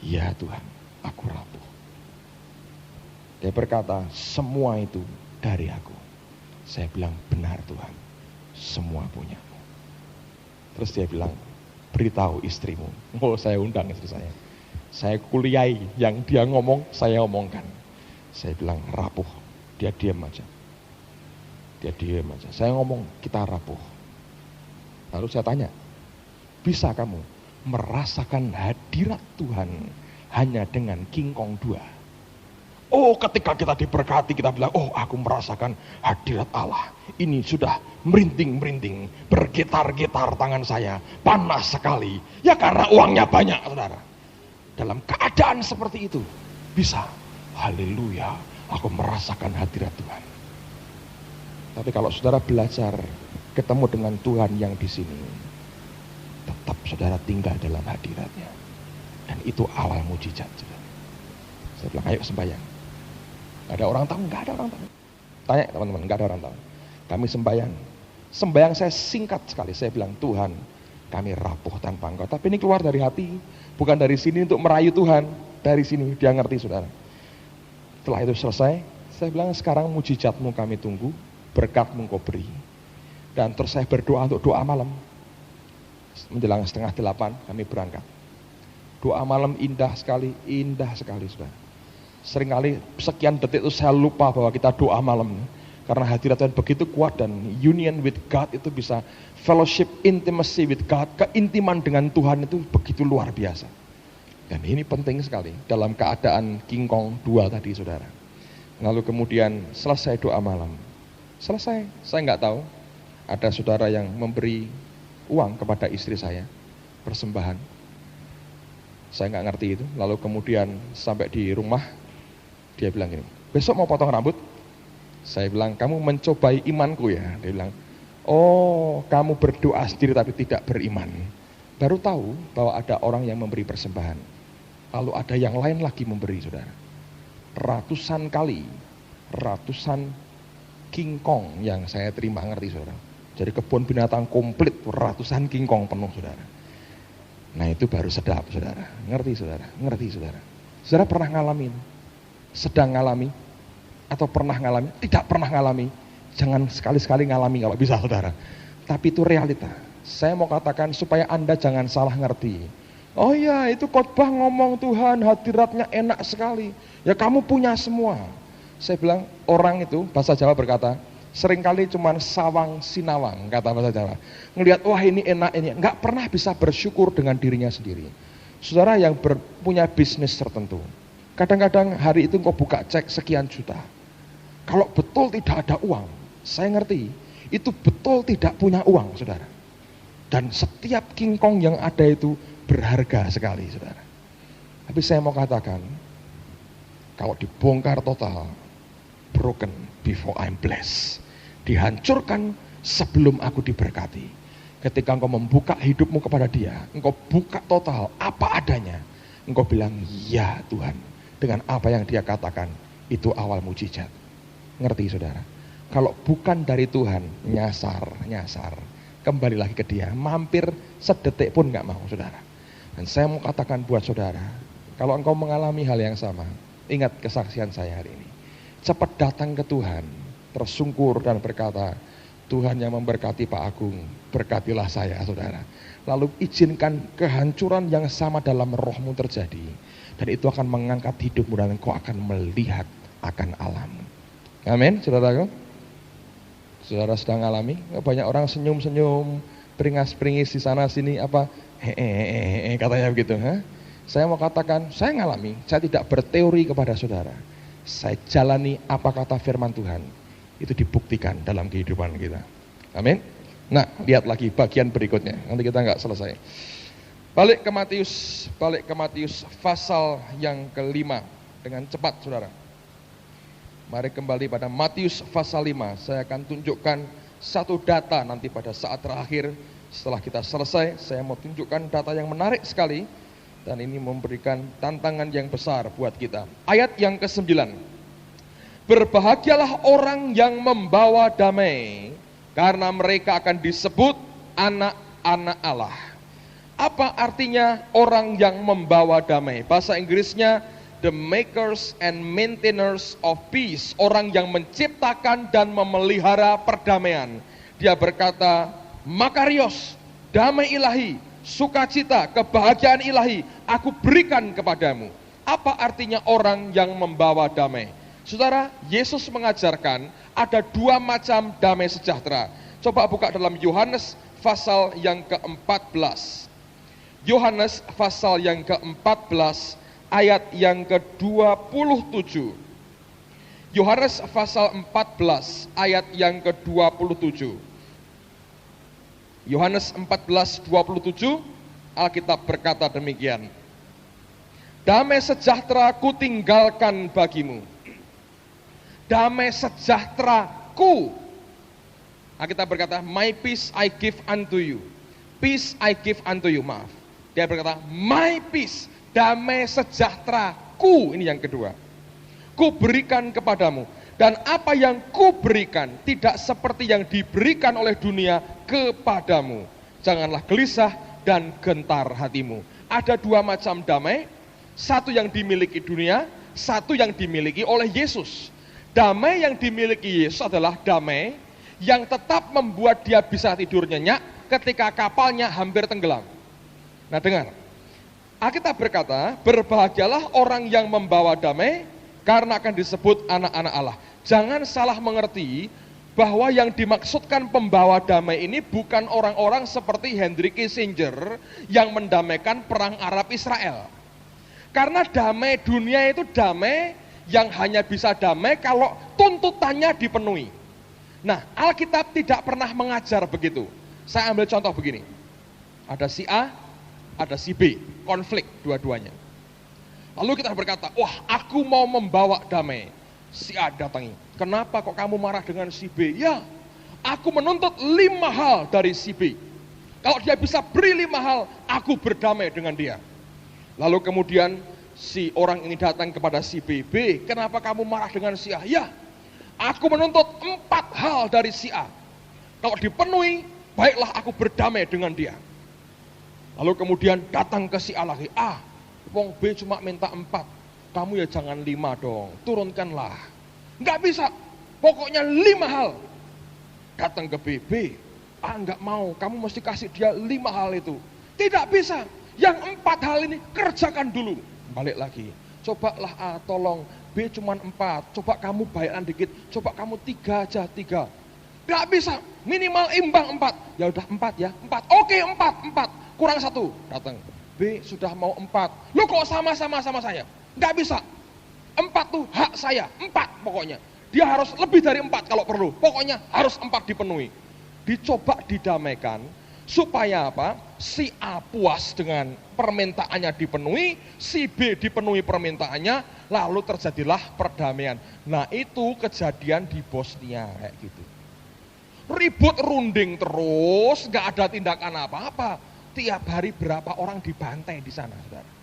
Speaker 1: Ya Tuhan, aku rapuh. Dia berkata, semua itu dari aku. Saya bilang, benar Tuhan, semua punyamu. Terus dia bilang, beritahu istrimu. Oh, saya undang istri saya. Saya kuliahi, yang dia ngomong, saya omongkan. Saya bilang, rapuh. Dia diam aja. Saya ngomong, kita rapuh. Lalu saya tanya, bisa kamu merasakan hadirat Tuhan hanya dengan kingkong 2? Oh, ketika kita diberkati, kita bilang, oh aku merasakan hadirat Allah. Ini sudah merinding-merinding, bergetar-getar tangan saya, panas sekali. Ya karena uangnya banyak, saudara. Dalam keadaan seperti itu, bisa, haleluya, aku merasakan hadirat Tuhan. Tapi kalau saudara belajar ketemu dengan Tuhan yang di sini, tetap saudara tinggal dalam hadiratnya. Dan itu awal mujizat. Saya bilang, ayo sembahyang. Gak ada orang tahu? Gak ada orang tahu. Tanya teman-teman, gak ada orang tahu. Kami sembahyang. Sembahyang saya singkat sekali. Saya bilang, Tuhan, kami rapuh tanpa Engkau. Tapi ini keluar dari hati. Bukan dari sini untuk merayu Tuhan. Dari sini, dia ngerti saudara. Setelah itu selesai, saya bilang, sekarang mujizatmu kami tunggu. Berkatmu Engkau beri. Dan terus saya berdoa untuk doa malam. menjelang 7:30 kami berangkat. Doa malam indah sekali saudara. Seringkali sekian detik itu saya lupa bahwa kita doa malam. Karena hadirat Tuhan begitu kuat dan union with God itu bisa fellowship, intimacy with God, keintiman dengan Tuhan itu begitu luar biasa. Dan ini penting sekali dalam keadaan King Kong 2 tadi saudara. Lalu kemudian selesai doa malam. Selesai, saya nggak tahu ada saudara yang memberi uang kepada istri saya, persembahan. Saya nggak ngerti itu. Lalu kemudian sampai di rumah, dia bilang gini, besok mau potong rambut? Saya bilang, kamu mencobai imanku ya? Dia bilang, oh kamu berdoa sendiri tapi tidak beriman. Baru tahu bahwa ada orang yang memberi persembahan. Lalu ada yang lain lagi memberi saudara. Ratusan King Kong yang saya terima, ngerti saudara. Jadi kebun binatang komplit, ratusan King Kong penuh saudara. Nah itu baru sedap saudara, ngerti saudara. Saudara pernah ngalamin, sedang ngalami, atau pernah ngalami, tidak pernah ngalami, jangan sekali-sekali ngalami kalau bisa saudara. Tapi itu realita. Saya mau katakan supaya Anda jangan salah ngerti. Oh ya itu khotbah ngomong Tuhan hadiratnya enak sekali, ya kamu punya semua. Saya bilang orang itu bahasa Jawa berkata, seringkali cuman sawang sinawang kata bahasa Jawa. Ngelihat wah ini enak ini, nggak pernah bisa bersyukur dengan dirinya sendiri. Saudara yang punya bisnis tertentu, kadang-kadang hari itu engkau buka cek sekian juta. Kalau betul tidak ada uang, saya ngerti, itu betul tidak punya uang saudara. Dan setiap King Kong yang ada itu berharga sekali saudara. Tapi saya mau katakan, kalau dibongkar total, broken before I'm blessed, dihancurkan sebelum aku diberkati. Ketika engkau membuka hidupmu kepada Dia, engkau buka total apa adanya, engkau bilang ya Tuhan dengan apa yang Dia katakan, itu awal mujizat. Ngerti saudara? Kalau bukan dari Tuhan, nyasar, kembali lagi ke Dia, mampir sedetik pun gak mau saudara. Dan saya mau katakan buat saudara, kalau engkau mengalami hal yang sama, ingat kesaksian saya hari ini. Cepat datang ke Tuhan, tersungkur dan berkata, Tuhan yang memberkati Pak Agung, berkatilah saya saudara. Lalu izinkan kehancuran yang sama dalam rohmu terjadi. Dan itu akan mengangkat hidupmu dan engkau akan melihat akan alam. Amin, saudaraku. Saudara sedang alami, banyak orang senyum-senyum, peringas-peringis di sana sini apa, katanya begitu. Saya mau katakan, saya ngalami, saya tidak berteori kepada saudara. Saya jalani apa kata firman Tuhan, itu dibuktikan dalam kehidupan kita. Amin. Nah, lihat lagi bagian berikutnya, nanti kita nggak selesai. Balik ke Matius pasal yang kelima dengan cepat saudara. Mari kembali pada Matius pasal 5. Saya akan tunjukkan satu data nanti pada saat terakhir setelah kita selesai. Saya mau tunjukkan data yang menarik sekali. Dan ini memberikan tantangan yang besar buat kita. Ayat yang ke-9. Berbahagialah orang yang membawa damai, karena mereka akan disebut anak-anak Allah. Apa artinya orang yang membawa damai? Bahasa Inggrisnya, the makers and maintainers of peace. Orang yang menciptakan dan memelihara perdamaian. Dia berkata, Makarios, damai ilahi, sukacita, kebahagiaan ilahi, aku berikan kepadamu. Apa artinya orang yang membawa damai? Saudara, Yesus mengajarkan ada dua macam damai sejahtera. Coba buka dalam Yohanes pasal yang ke-14. Yohanes pasal yang ke-14 ayat yang ke-27. Yohanes pasal 14 ayat yang ke-27. Yohanes 14:27, Alkitab berkata demikian. Damai sejahtera ku tinggalkan bagimu. Damai sejahteraku. Alkitab berkata, my peace I give unto you. Peace I give unto you, maaf. Dia berkata, my peace, damai sejahteraku. Ini yang kedua. Ku berikan kepadamu. Dan apa yang ku berikan tidak seperti yang diberikan oleh dunia kepadamu. Janganlah gelisah dan gentar hatimu. Ada dua macam damai. Satu yang dimiliki dunia, satu yang dimiliki oleh Yesus. Damai yang dimiliki Yesus adalah damai yang tetap membuat dia bisa tidur nyenyak, ketika kapalnya hampir tenggelam. Nah dengar, Alkitab berkata, berbahagialah orang yang membawa damai, karena akan disebut anak-anak Allah. Jangan salah mengerti bahwa yang dimaksudkan pembawa damai ini bukan orang-orang seperti Henry Kissinger yang mendamaikan perang Arab Israel. Karena damai dunia itu damai yang hanya bisa damai kalau tuntutannya dipenuhi. Nah, Alkitab tidak pernah mengajar begitu. Saya ambil contoh begini. Ada si A, ada si B, konflik dua-duanya. Lalu kita berkata, wah aku mau membawa damai. Si A datangi, kenapa kok kamu marah dengan si B? Ya, aku menuntut 5 hal dari si B. Kalau dia bisa beri 5 hal, aku berdamai dengan dia. Lalu kemudian si orang ini datang kepada si B. B, kenapa kamu marah dengan si A? Ya, aku menuntut 4 hal dari si A. Kalau dipenuhi, baiklah aku berdamai dengan dia. Lalu kemudian datang ke si A lagi. Wong B cuma minta 4. Kamu ya jangan 5 dong, turunkanlah. Enggak bisa, pokoknya 5 hal. Datang ke B, enggak mau, kamu mesti kasih dia 5 hal itu. Tidak bisa, yang 4 hal ini kerjakan dulu. Balik lagi, cobalah A, tolong, B cuma 4, coba kamu bayarkan dikit, coba kamu 3 aja, 3. Enggak bisa, minimal imbang 4. Ya udah 4 ya, 4, oke 4, kurang 1. Datang, B sudah mau 4. Lu kok sama-sama saya? Enggak bisa. 4 tuh hak saya, 4 pokoknya. Dia harus lebih dari 4 kalau perlu. Pokoknya harus 4 dipenuhi. Dicoba didamaikan supaya apa? Si A puas dengan permintaannya dipenuhi, si B dipenuhi permintaannya, lalu terjadilah perdamaian. Nah, itu kejadian di Bosnia kayak gitu. Ribut runding terus, enggak ada tindakan apa-apa. Tiap hari berapa orang dibantai di sana, Saudara.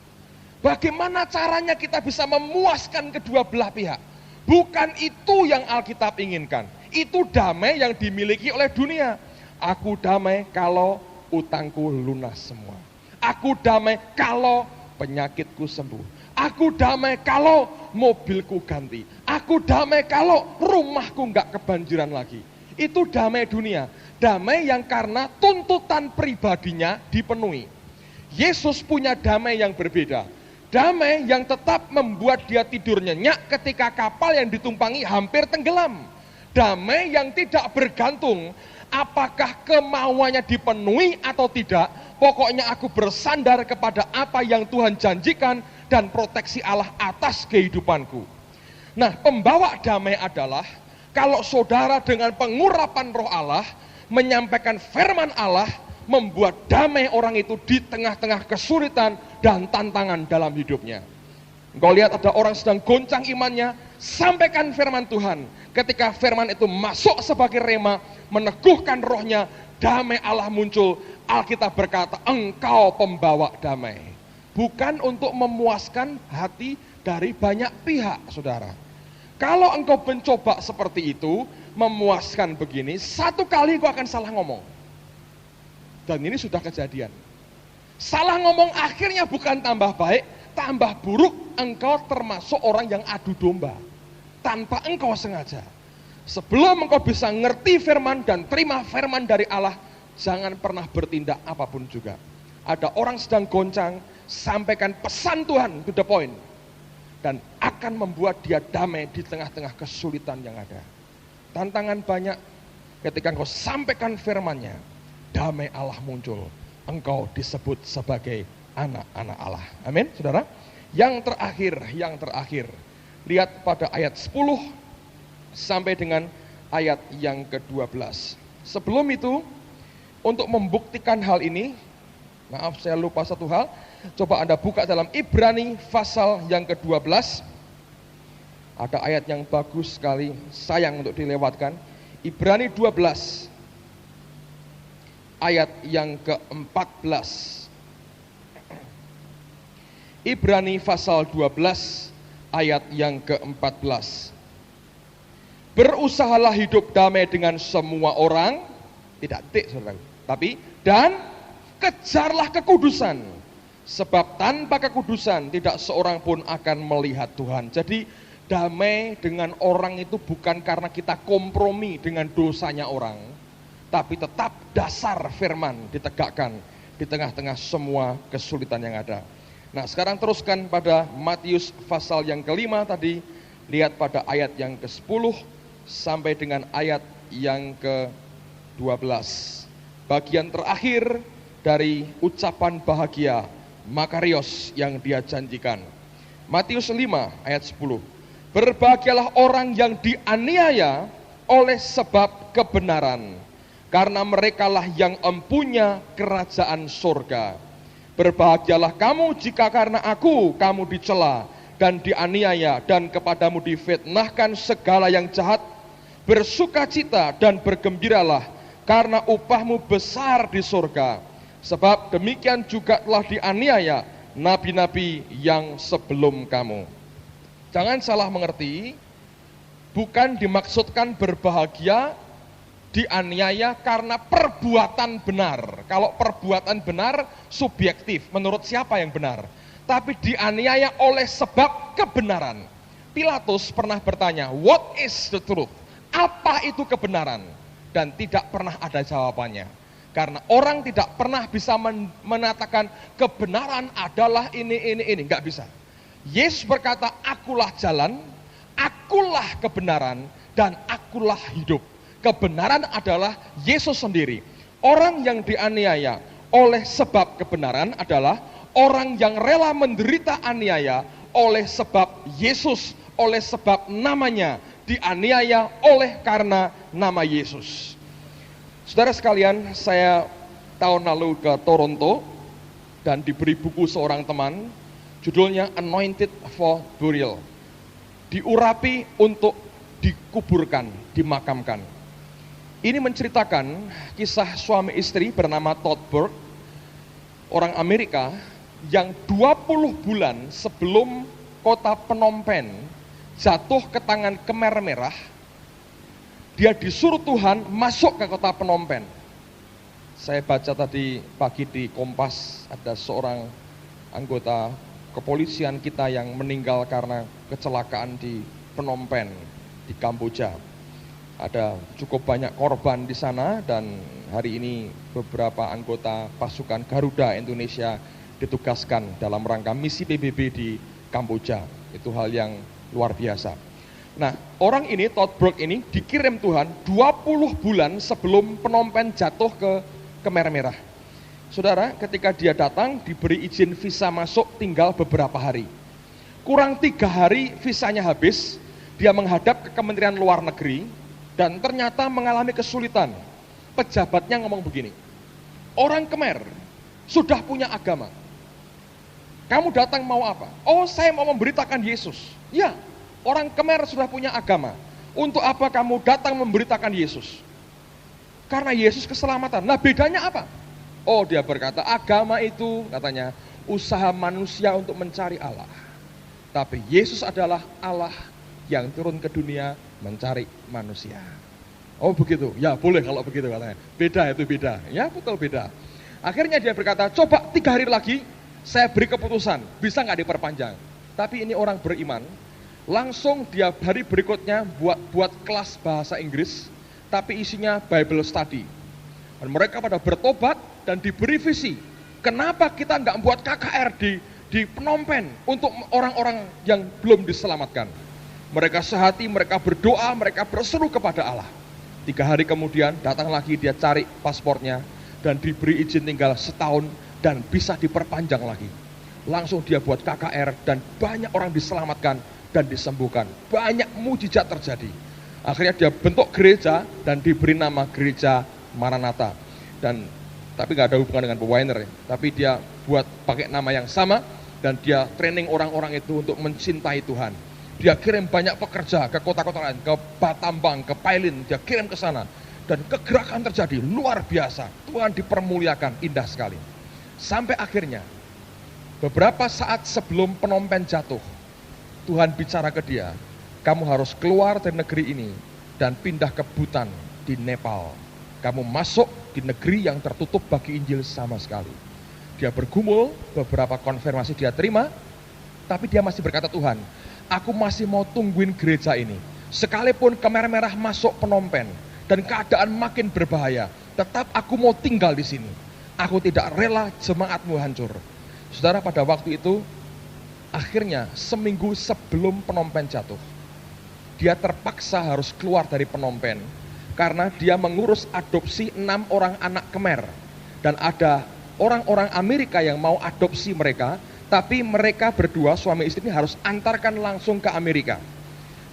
Speaker 1: Bagaimana caranya kita bisa memuaskan kedua belah pihak? Bukan itu yang Alkitab inginkan. Itu damai yang dimiliki oleh dunia. Aku damai kalau utangku lunas semua. Aku damai kalau penyakitku sembuh. Aku damai kalau mobilku ganti. Aku damai kalau rumahku enggak kebanjiran lagi. Itu damai dunia. Damai yang karena tuntutan pribadinya dipenuhi. Yesus punya damai yang berbeda. Damai yang tetap membuat dia tidur nyenyak ketika kapal yang ditumpangi hampir tenggelam. Damai yang tidak bergantung apakah kemauannya dipenuhi atau tidak. Pokoknya aku bersandar kepada apa yang Tuhan janjikan dan proteksi Allah atas kehidupanku. Nah, pembawa damai adalah kalau saudara dengan pengurapan roh Allah menyampaikan firman Allah, membuat damai orang itu di tengah-tengah kesulitan dan tantangan dalam hidupnya. Engkau lihat ada orang sedang goncang imannya, sampaikan firman Tuhan. Ketika firman itu masuk sebagai rema, meneguhkan rohnya, damai Allah muncul. Alkitab berkata, engkau pembawa damai. Bukan untuk memuaskan hati dari banyak pihak, saudara. Kalau engkau mencoba seperti itu, memuaskan begini, satu kali engkau akan salah ngomong. Dan ini sudah kejadian. Salah ngomong akhirnya bukan tambah baik, tambah buruk. Engkau termasuk orang yang adu domba. Tanpa engkau sengaja. Sebelum engkau bisa ngerti firman dan terima firman dari Allah, jangan pernah bertindak apapun juga. Ada orang sedang goncang, sampaikan pesan Tuhan to the point. Dan akan membuat dia damai di tengah-tengah kesulitan yang ada. Tantangan banyak, ketika engkau sampaikan firman-Nya, damai Allah muncul. Engkau disebut sebagai anak-anak Allah. Amin, saudara. Yang terakhir. Lihat pada ayat 10 sampai dengan ayat yang ke-12. Sebelum itu, untuk membuktikan hal ini, maaf saya lupa satu hal. Coba Anda buka dalam Ibrani pasal yang ke-12. Ada ayat yang bagus sekali, sayang untuk dilewatkan. Ibrani 12. Ayat yang ke-14. Ibrani pasal 12 ayat yang ke-14. Berusahalah hidup damai dengan semua orang, tidak saudara, tapi dan kejarlah kekudusan, sebab tanpa kekudusan tidak seorang pun akan melihat Tuhan. Jadi damai dengan orang itu bukan karena kita kompromi dengan dosanya orang, tapi tetap dasar firman ditegakkan di tengah-tengah semua kesulitan yang ada. Nah, sekarang teruskan pada Matius pasal yang kelima tadi, lihat pada ayat yang ke-10 sampai dengan ayat yang ke-12. Bagian terakhir dari ucapan bahagia Makarios yang dia janjikan. Matius 5 ayat 10. Berbahagialah orang yang dianiaya oleh sebab kebenaran, karena merekalah yang empunya kerajaan surga. Berbahagialah kamu jika karena aku kamu dicela dan dianiaya dan kepadamu difitnahkan segala yang jahat. Bersukacita dan bergembiralah, karena upahmu besar di surga. Sebab demikian juga telah dianiaya nabi-nabi yang sebelum kamu. Jangan salah mengerti, bukan dimaksudkan berbahagia dianiaya karena perbuatan benar. Kalau perbuatan benar subjektif, menurut siapa yang benar. Tapi dianiaya oleh sebab kebenaran. Pilatus pernah bertanya, what is the truth? Apa itu kebenaran? Dan tidak pernah ada jawabannya. Karena orang tidak pernah bisa menatakan kebenaran adalah ini, enggak bisa. Yesus berkata, akulah jalan, akulah kebenaran, dan akulah hidup. Kebenaran adalah Yesus sendiri. Orang yang dianiaya oleh sebab kebenaran adalah orang yang rela menderita aniaya oleh sebab Yesus, oleh sebab namanya, dianiaya oleh karena nama Yesus. Saudara sekalian, saya tahun lalu ke Toronto dan diberi buku seorang teman, judulnya Anointed for Burial. Diurapi untuk dikuburkan, dimakamkan. Ini menceritakan kisah suami istri bernama Todd Burke, orang Amerika, yang 20 bulan sebelum kota Phnom Penh jatuh ke tangan Khmer Merah, dia disuruh Tuhan masuk ke kota Phnom Penh. Saya baca tadi pagi di Kompas, ada seorang anggota kepolisian kita yang meninggal karena kecelakaan di Phnom Penh, di Kamboja. Ada cukup banyak korban di sana dan hari ini beberapa anggota pasukan Garuda Indonesia ditugaskan dalam rangka misi PBB di Kamboja. Itu hal yang luar biasa. Nah, orang ini, Todd Burke ini, dikirim Tuhan 20 bulan sebelum Phnom Penh jatuh ke Khmer Merah. Saudara, ketika dia datang, diberi izin visa masuk tinggal beberapa hari. Kurang 3 hari visanya habis, dia menghadap ke Kementerian Luar Negeri, dan ternyata mengalami kesulitan. Pejabatnya ngomong begini, orang Khmer sudah punya agama. Kamu datang mau apa? Oh, saya mau memberitakan Yesus. Ya, orang Khmer sudah punya agama. Untuk apa kamu datang memberitakan Yesus? Karena Yesus keselamatan. Nah, bedanya apa? Oh, dia berkata, agama itu katanya usaha manusia untuk mencari Allah. Tapi Yesus adalah Allah yang turun ke dunia mencari manusia. Oh begitu, ya boleh kalau begitu katanya. Beda itu beda, ya betul beda. Akhirnya dia berkata, coba 3 hari lagi saya beri keputusan, bisa nggak diperpanjang? Tapi ini orang beriman, langsung dia hari berikutnya buat kelas bahasa Inggris, tapi isinya Bible study. Dan mereka pada bertobat dan diberi visi. Kenapa kita nggak buat KKR di Phnom Penh untuk orang-orang yang belum diselamatkan? Mereka sehati, mereka berdoa, mereka berseru kepada Allah. 3 hari kemudian datang lagi, dia cari paspornya dan diberi izin tinggal setahun dan bisa diperpanjang lagi. Langsung dia buat KKR dan banyak orang diselamatkan dan disembuhkan. Banyak mujizat terjadi. Akhirnya dia bentuk gereja dan diberi nama Gereja Maranatha. Tapi nggak ada hubungan dengan Weiner, tapi dia buat pakai nama yang sama dan dia training orang-orang itu untuk mencintai Tuhan. Dia kirim banyak pekerja ke kota-kota lain, ke Battambang, ke Pailin, dia kirim ke sana. Dan kegerakan terjadi, luar biasa. Tuhan dipermuliakan, indah sekali. Sampai akhirnya, beberapa saat sebelum Phnom Penh jatuh, Tuhan bicara ke dia, kamu harus keluar dari negeri ini dan pindah ke Bhutan di Nepal. Kamu masuk di negeri yang tertutup bagi Injil sama sekali. Dia bergumul, beberapa konfirmasi dia terima, tapi dia masih berkata, Tuhan, aku masih mau tungguin gereja ini. Sekalipun Khmer Merah masuk Phnom Penh dan keadaan makin berbahaya, Tetap aku mau tinggal di sini. Aku tidak rela jemaatmu hancur. Saudara, pada waktu itu, akhirnya seminggu sebelum Phnom Penh jatuh, dia terpaksa harus keluar dari Phnom Penh karena dia mengurus adopsi 6 orang anak Khmer. Dan ada orang-orang Amerika yang mau adopsi mereka, tapi mereka berdua suami istri ini harus antarkan langsung ke Amerika.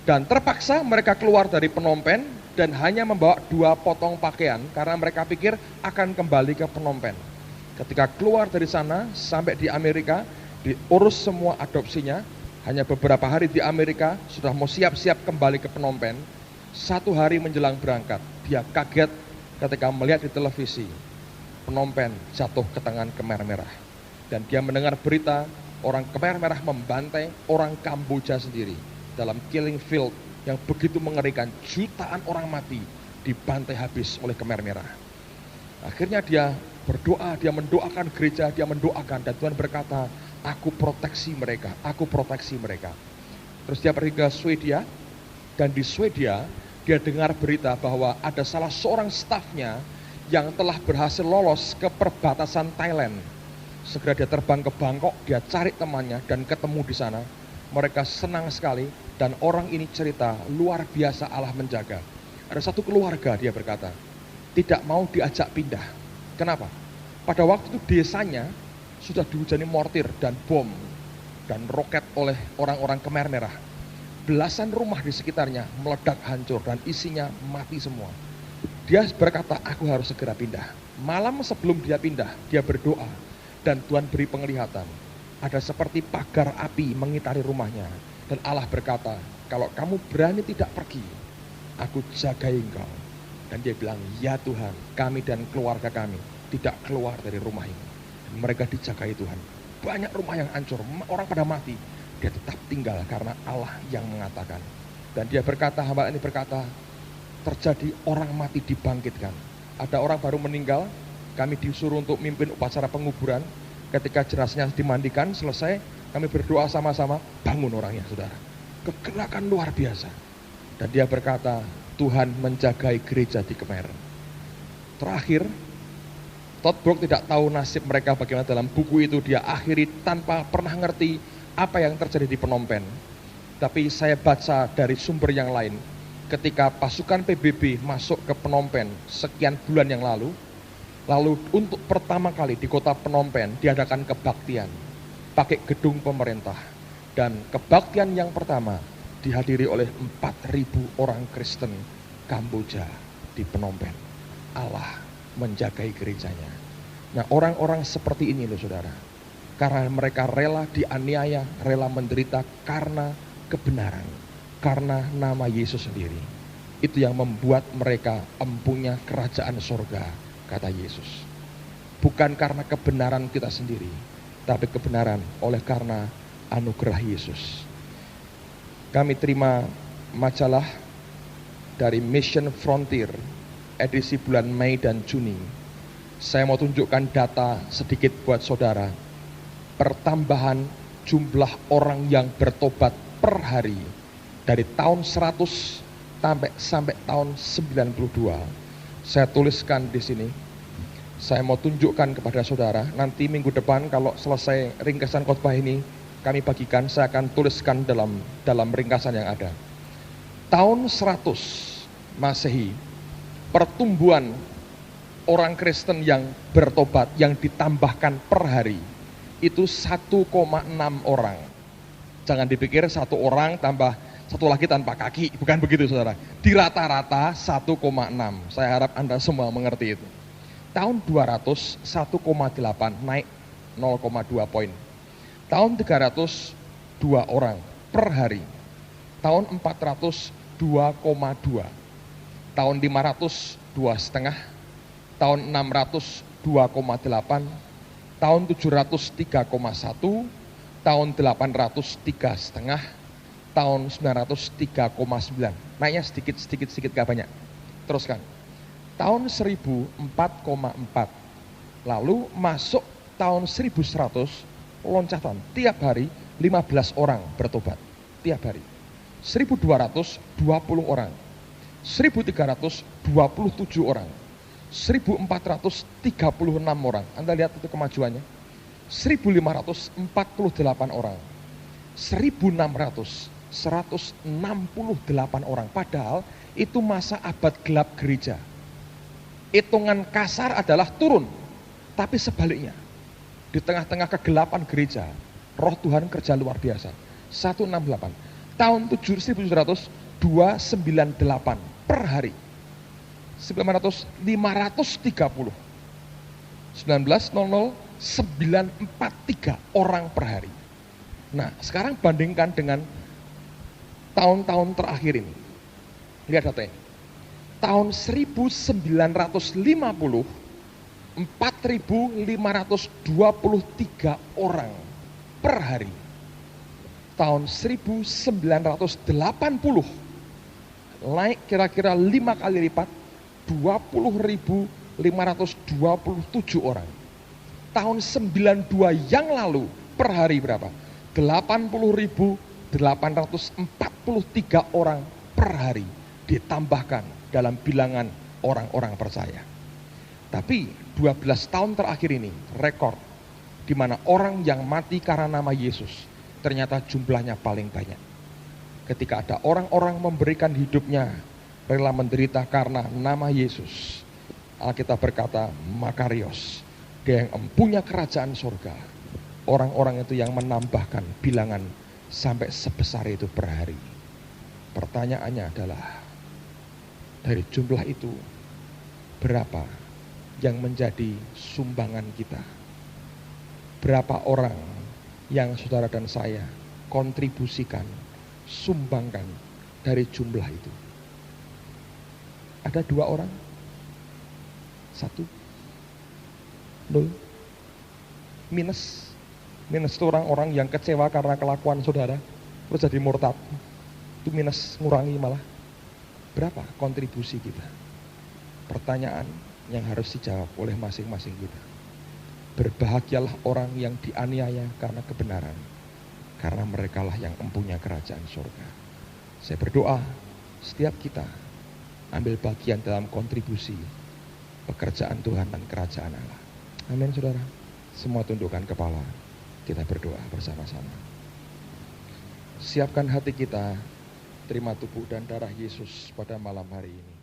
Speaker 1: Dan terpaksa mereka keluar dari Phnom Penh dan hanya membawa 2 potong pakaian karena mereka pikir akan kembali ke Phnom Penh. Ketika keluar dari sana sampai di Amerika, diurus semua adopsinya. Hanya beberapa hari di Amerika sudah mau siap-siap kembali ke Phnom Penh. 1 hari menjelang berangkat, dia kaget ketika melihat di televisi Phnom Penh jatuh ke tangan Khmer Merah. Dan dia mendengar berita orang Khmer Merah membantai orang Kamboja sendiri dalam killing field yang begitu mengerikan. Jutaan orang mati dibantai habis oleh Khmer Merah. Akhirnya dia berdoa, dia mendoakan gereja, dia mendoakan, dan Tuhan berkata, aku proteksi mereka, aku proteksi mereka. Terus dia pergi ke Swedia, dan di Swedia dia dengar berita bahwa ada salah seorang stafnya yang telah berhasil lolos ke perbatasan Thailand. Segera dia terbang ke Bangkok, dia cari temannya dan ketemu di sana. Mereka senang sekali dan orang ini cerita luar biasa Allah menjaga. Ada satu keluarga, dia berkata, tidak mau diajak pindah. Kenapa? Pada waktu itu desanya sudah dihujani mortir dan bom dan roket oleh orang-orang Khmer Merah. Belasan rumah di sekitarnya meledak hancur dan isinya mati semua. Dia berkata, aku harus segera pindah. Malam sebelum dia pindah, dia berdoa dan Tuhan beri penglihatan. Ada seperti pagar api mengitari rumahnya. Dan Allah berkata, kalau kamu berani tidak pergi, aku jagai engkau. Dan dia bilang, ya Tuhan, kami dan keluarga kami tidak keluar dari rumah ini. Dan mereka dijagai Tuhan. Banyak rumah yang hancur, orang pada mati. Dia tetap tinggal karena Allah yang mengatakan. Dan dia berkata, hamba ini berkata, terjadi orang mati dibangkitkan. Ada orang baru meninggal, kami disuruh untuk mimpin upacara penguburan. Ketika jenazahnya dimandikan, selesai, kami berdoa sama-sama, bangun orangnya, saudara. Kegerakan luar biasa. Dan dia berkata, Tuhan menjagai gereja di Khmer. Terakhir, Todd Brook tidak tahu nasib mereka bagaimana. Dalam buku itu dia akhiri tanpa pernah ngerti apa yang terjadi di Phnom Penh. Tapi saya baca dari sumber yang lain, ketika pasukan PBB masuk ke Phnom Penh sekian bulan yang lalu untuk pertama kali di kota Phnom Penh diadakan kebaktian pakai gedung pemerintah. Dan kebaktian yang pertama dihadiri oleh 4.000 orang Kristen Kamboja di Phnom Penh. Allah menjagai gerejanya. Nah, orang-orang seperti ini loh saudara, karena mereka rela dianiaya, rela menderita karena kebenaran, karena nama Yesus sendiri. Itu yang membuat mereka empunya kerajaan surga, kata Yesus. Bukan karena kebenaran kita sendiri, tapi kebenaran oleh karena anugerah Yesus. Kami terima majalah dari Mission Frontier edisi bulan Mei dan Juni. Saya mau tunjukkan data sedikit buat saudara. Pertambahan jumlah orang yang bertobat per hari dari tahun 100 sampai tahun 92. Saya tuliskan di sini. Saya mau tunjukkan kepada saudara. Nanti minggu depan kalau selesai ringkasan khotbah ini kami bagikan, saya akan tuliskan dalam ringkasan yang ada. Tahun 100 Masehi, pertumbuhan orang Kristen yang bertobat yang ditambahkan per hari itu 1,6 orang. Jangan dipikir satu orang tambah satu lagi tanpa kaki, bukan begitu saudara. Di rata-rata 1,6. Saya harap Anda semua mengerti itu. Tahun 200 1,8, naik 0,2 poin. Tahun 300 2 orang per hari. Tahun 400 2,2. Tahun 500 2,5. Tahun 600 2,8. Tahun 700 3,1. Tahun 800 3,5. Tahun 900 3,9. Naiknya sedikit gak banyak. Teruskan. Tahun 1000 4,4. Lalu masuk tahun 1100 loncatan, tiap hari 15 orang bertobat, tiap hari. 1200 20 orang, 1300 27 orang, 1.436 orang. Anda lihat itu kemajuannya. 1.548 orang. 1.600, 168 orang. Padahal itu masa abad gelap gereja. Hitungan kasar adalah turun. Tapi sebaliknya, di tengah-tengah kegelapan gereja, roh Tuhan kerja luar biasa. 168. Tahun 1700, 298 per hari. 530. 1900, 943 orang per hari. Nah, sekarang bandingkan dengan tahun-tahun terakhir ini. Lihat data ini. Tahun 1950, 4.523 orang per hari. Tahun 1980, naik kira-kira 5 kali lipat, 20.527 orang. Tahun 92 yang lalu per hari berapa? 80.843 orang per hari ditambahkan dalam bilangan orang-orang percaya. Tapi 12 tahun terakhir ini rekor di mana orang yang mati karena nama Yesus ternyata jumlahnya paling banyak. Ketika ada orang-orang memberikan hidupnya rela menderita karena nama Yesus, Alkitab berkata makarios, dia yang empunya kerajaan surga. Orang-orang itu yang menambahkan bilangan sampai sebesar itu per hari. Pertanyaannya adalah, dari jumlah itu berapa yang menjadi sumbangan kita? Berapa orang yang saudara dan saya kontribusikan, sumbangkan dari jumlah itu? Ada 2 orang? 1, 0, minus itu orang-orang yang kecewa karena kelakuan saudara terus jadi murtad, itu minus, ngurangi malah. Berapa kontribusi kita? Pertanyaan yang harus dijawab oleh masing-masing kita. Berbahagialah orang yang dianiaya karena kebenaran, karena merekalah yang empunya kerajaan surga. Saya berdoa setiap kita ambil bagian dalam kontribusi pekerjaan Tuhan dan kerajaan Allah. Amin, saudara. Semua tundukkan kepala, kita berdoa bersama-sama. Siapkan hati kita, terima tubuh dan darah Yesus pada malam hari ini.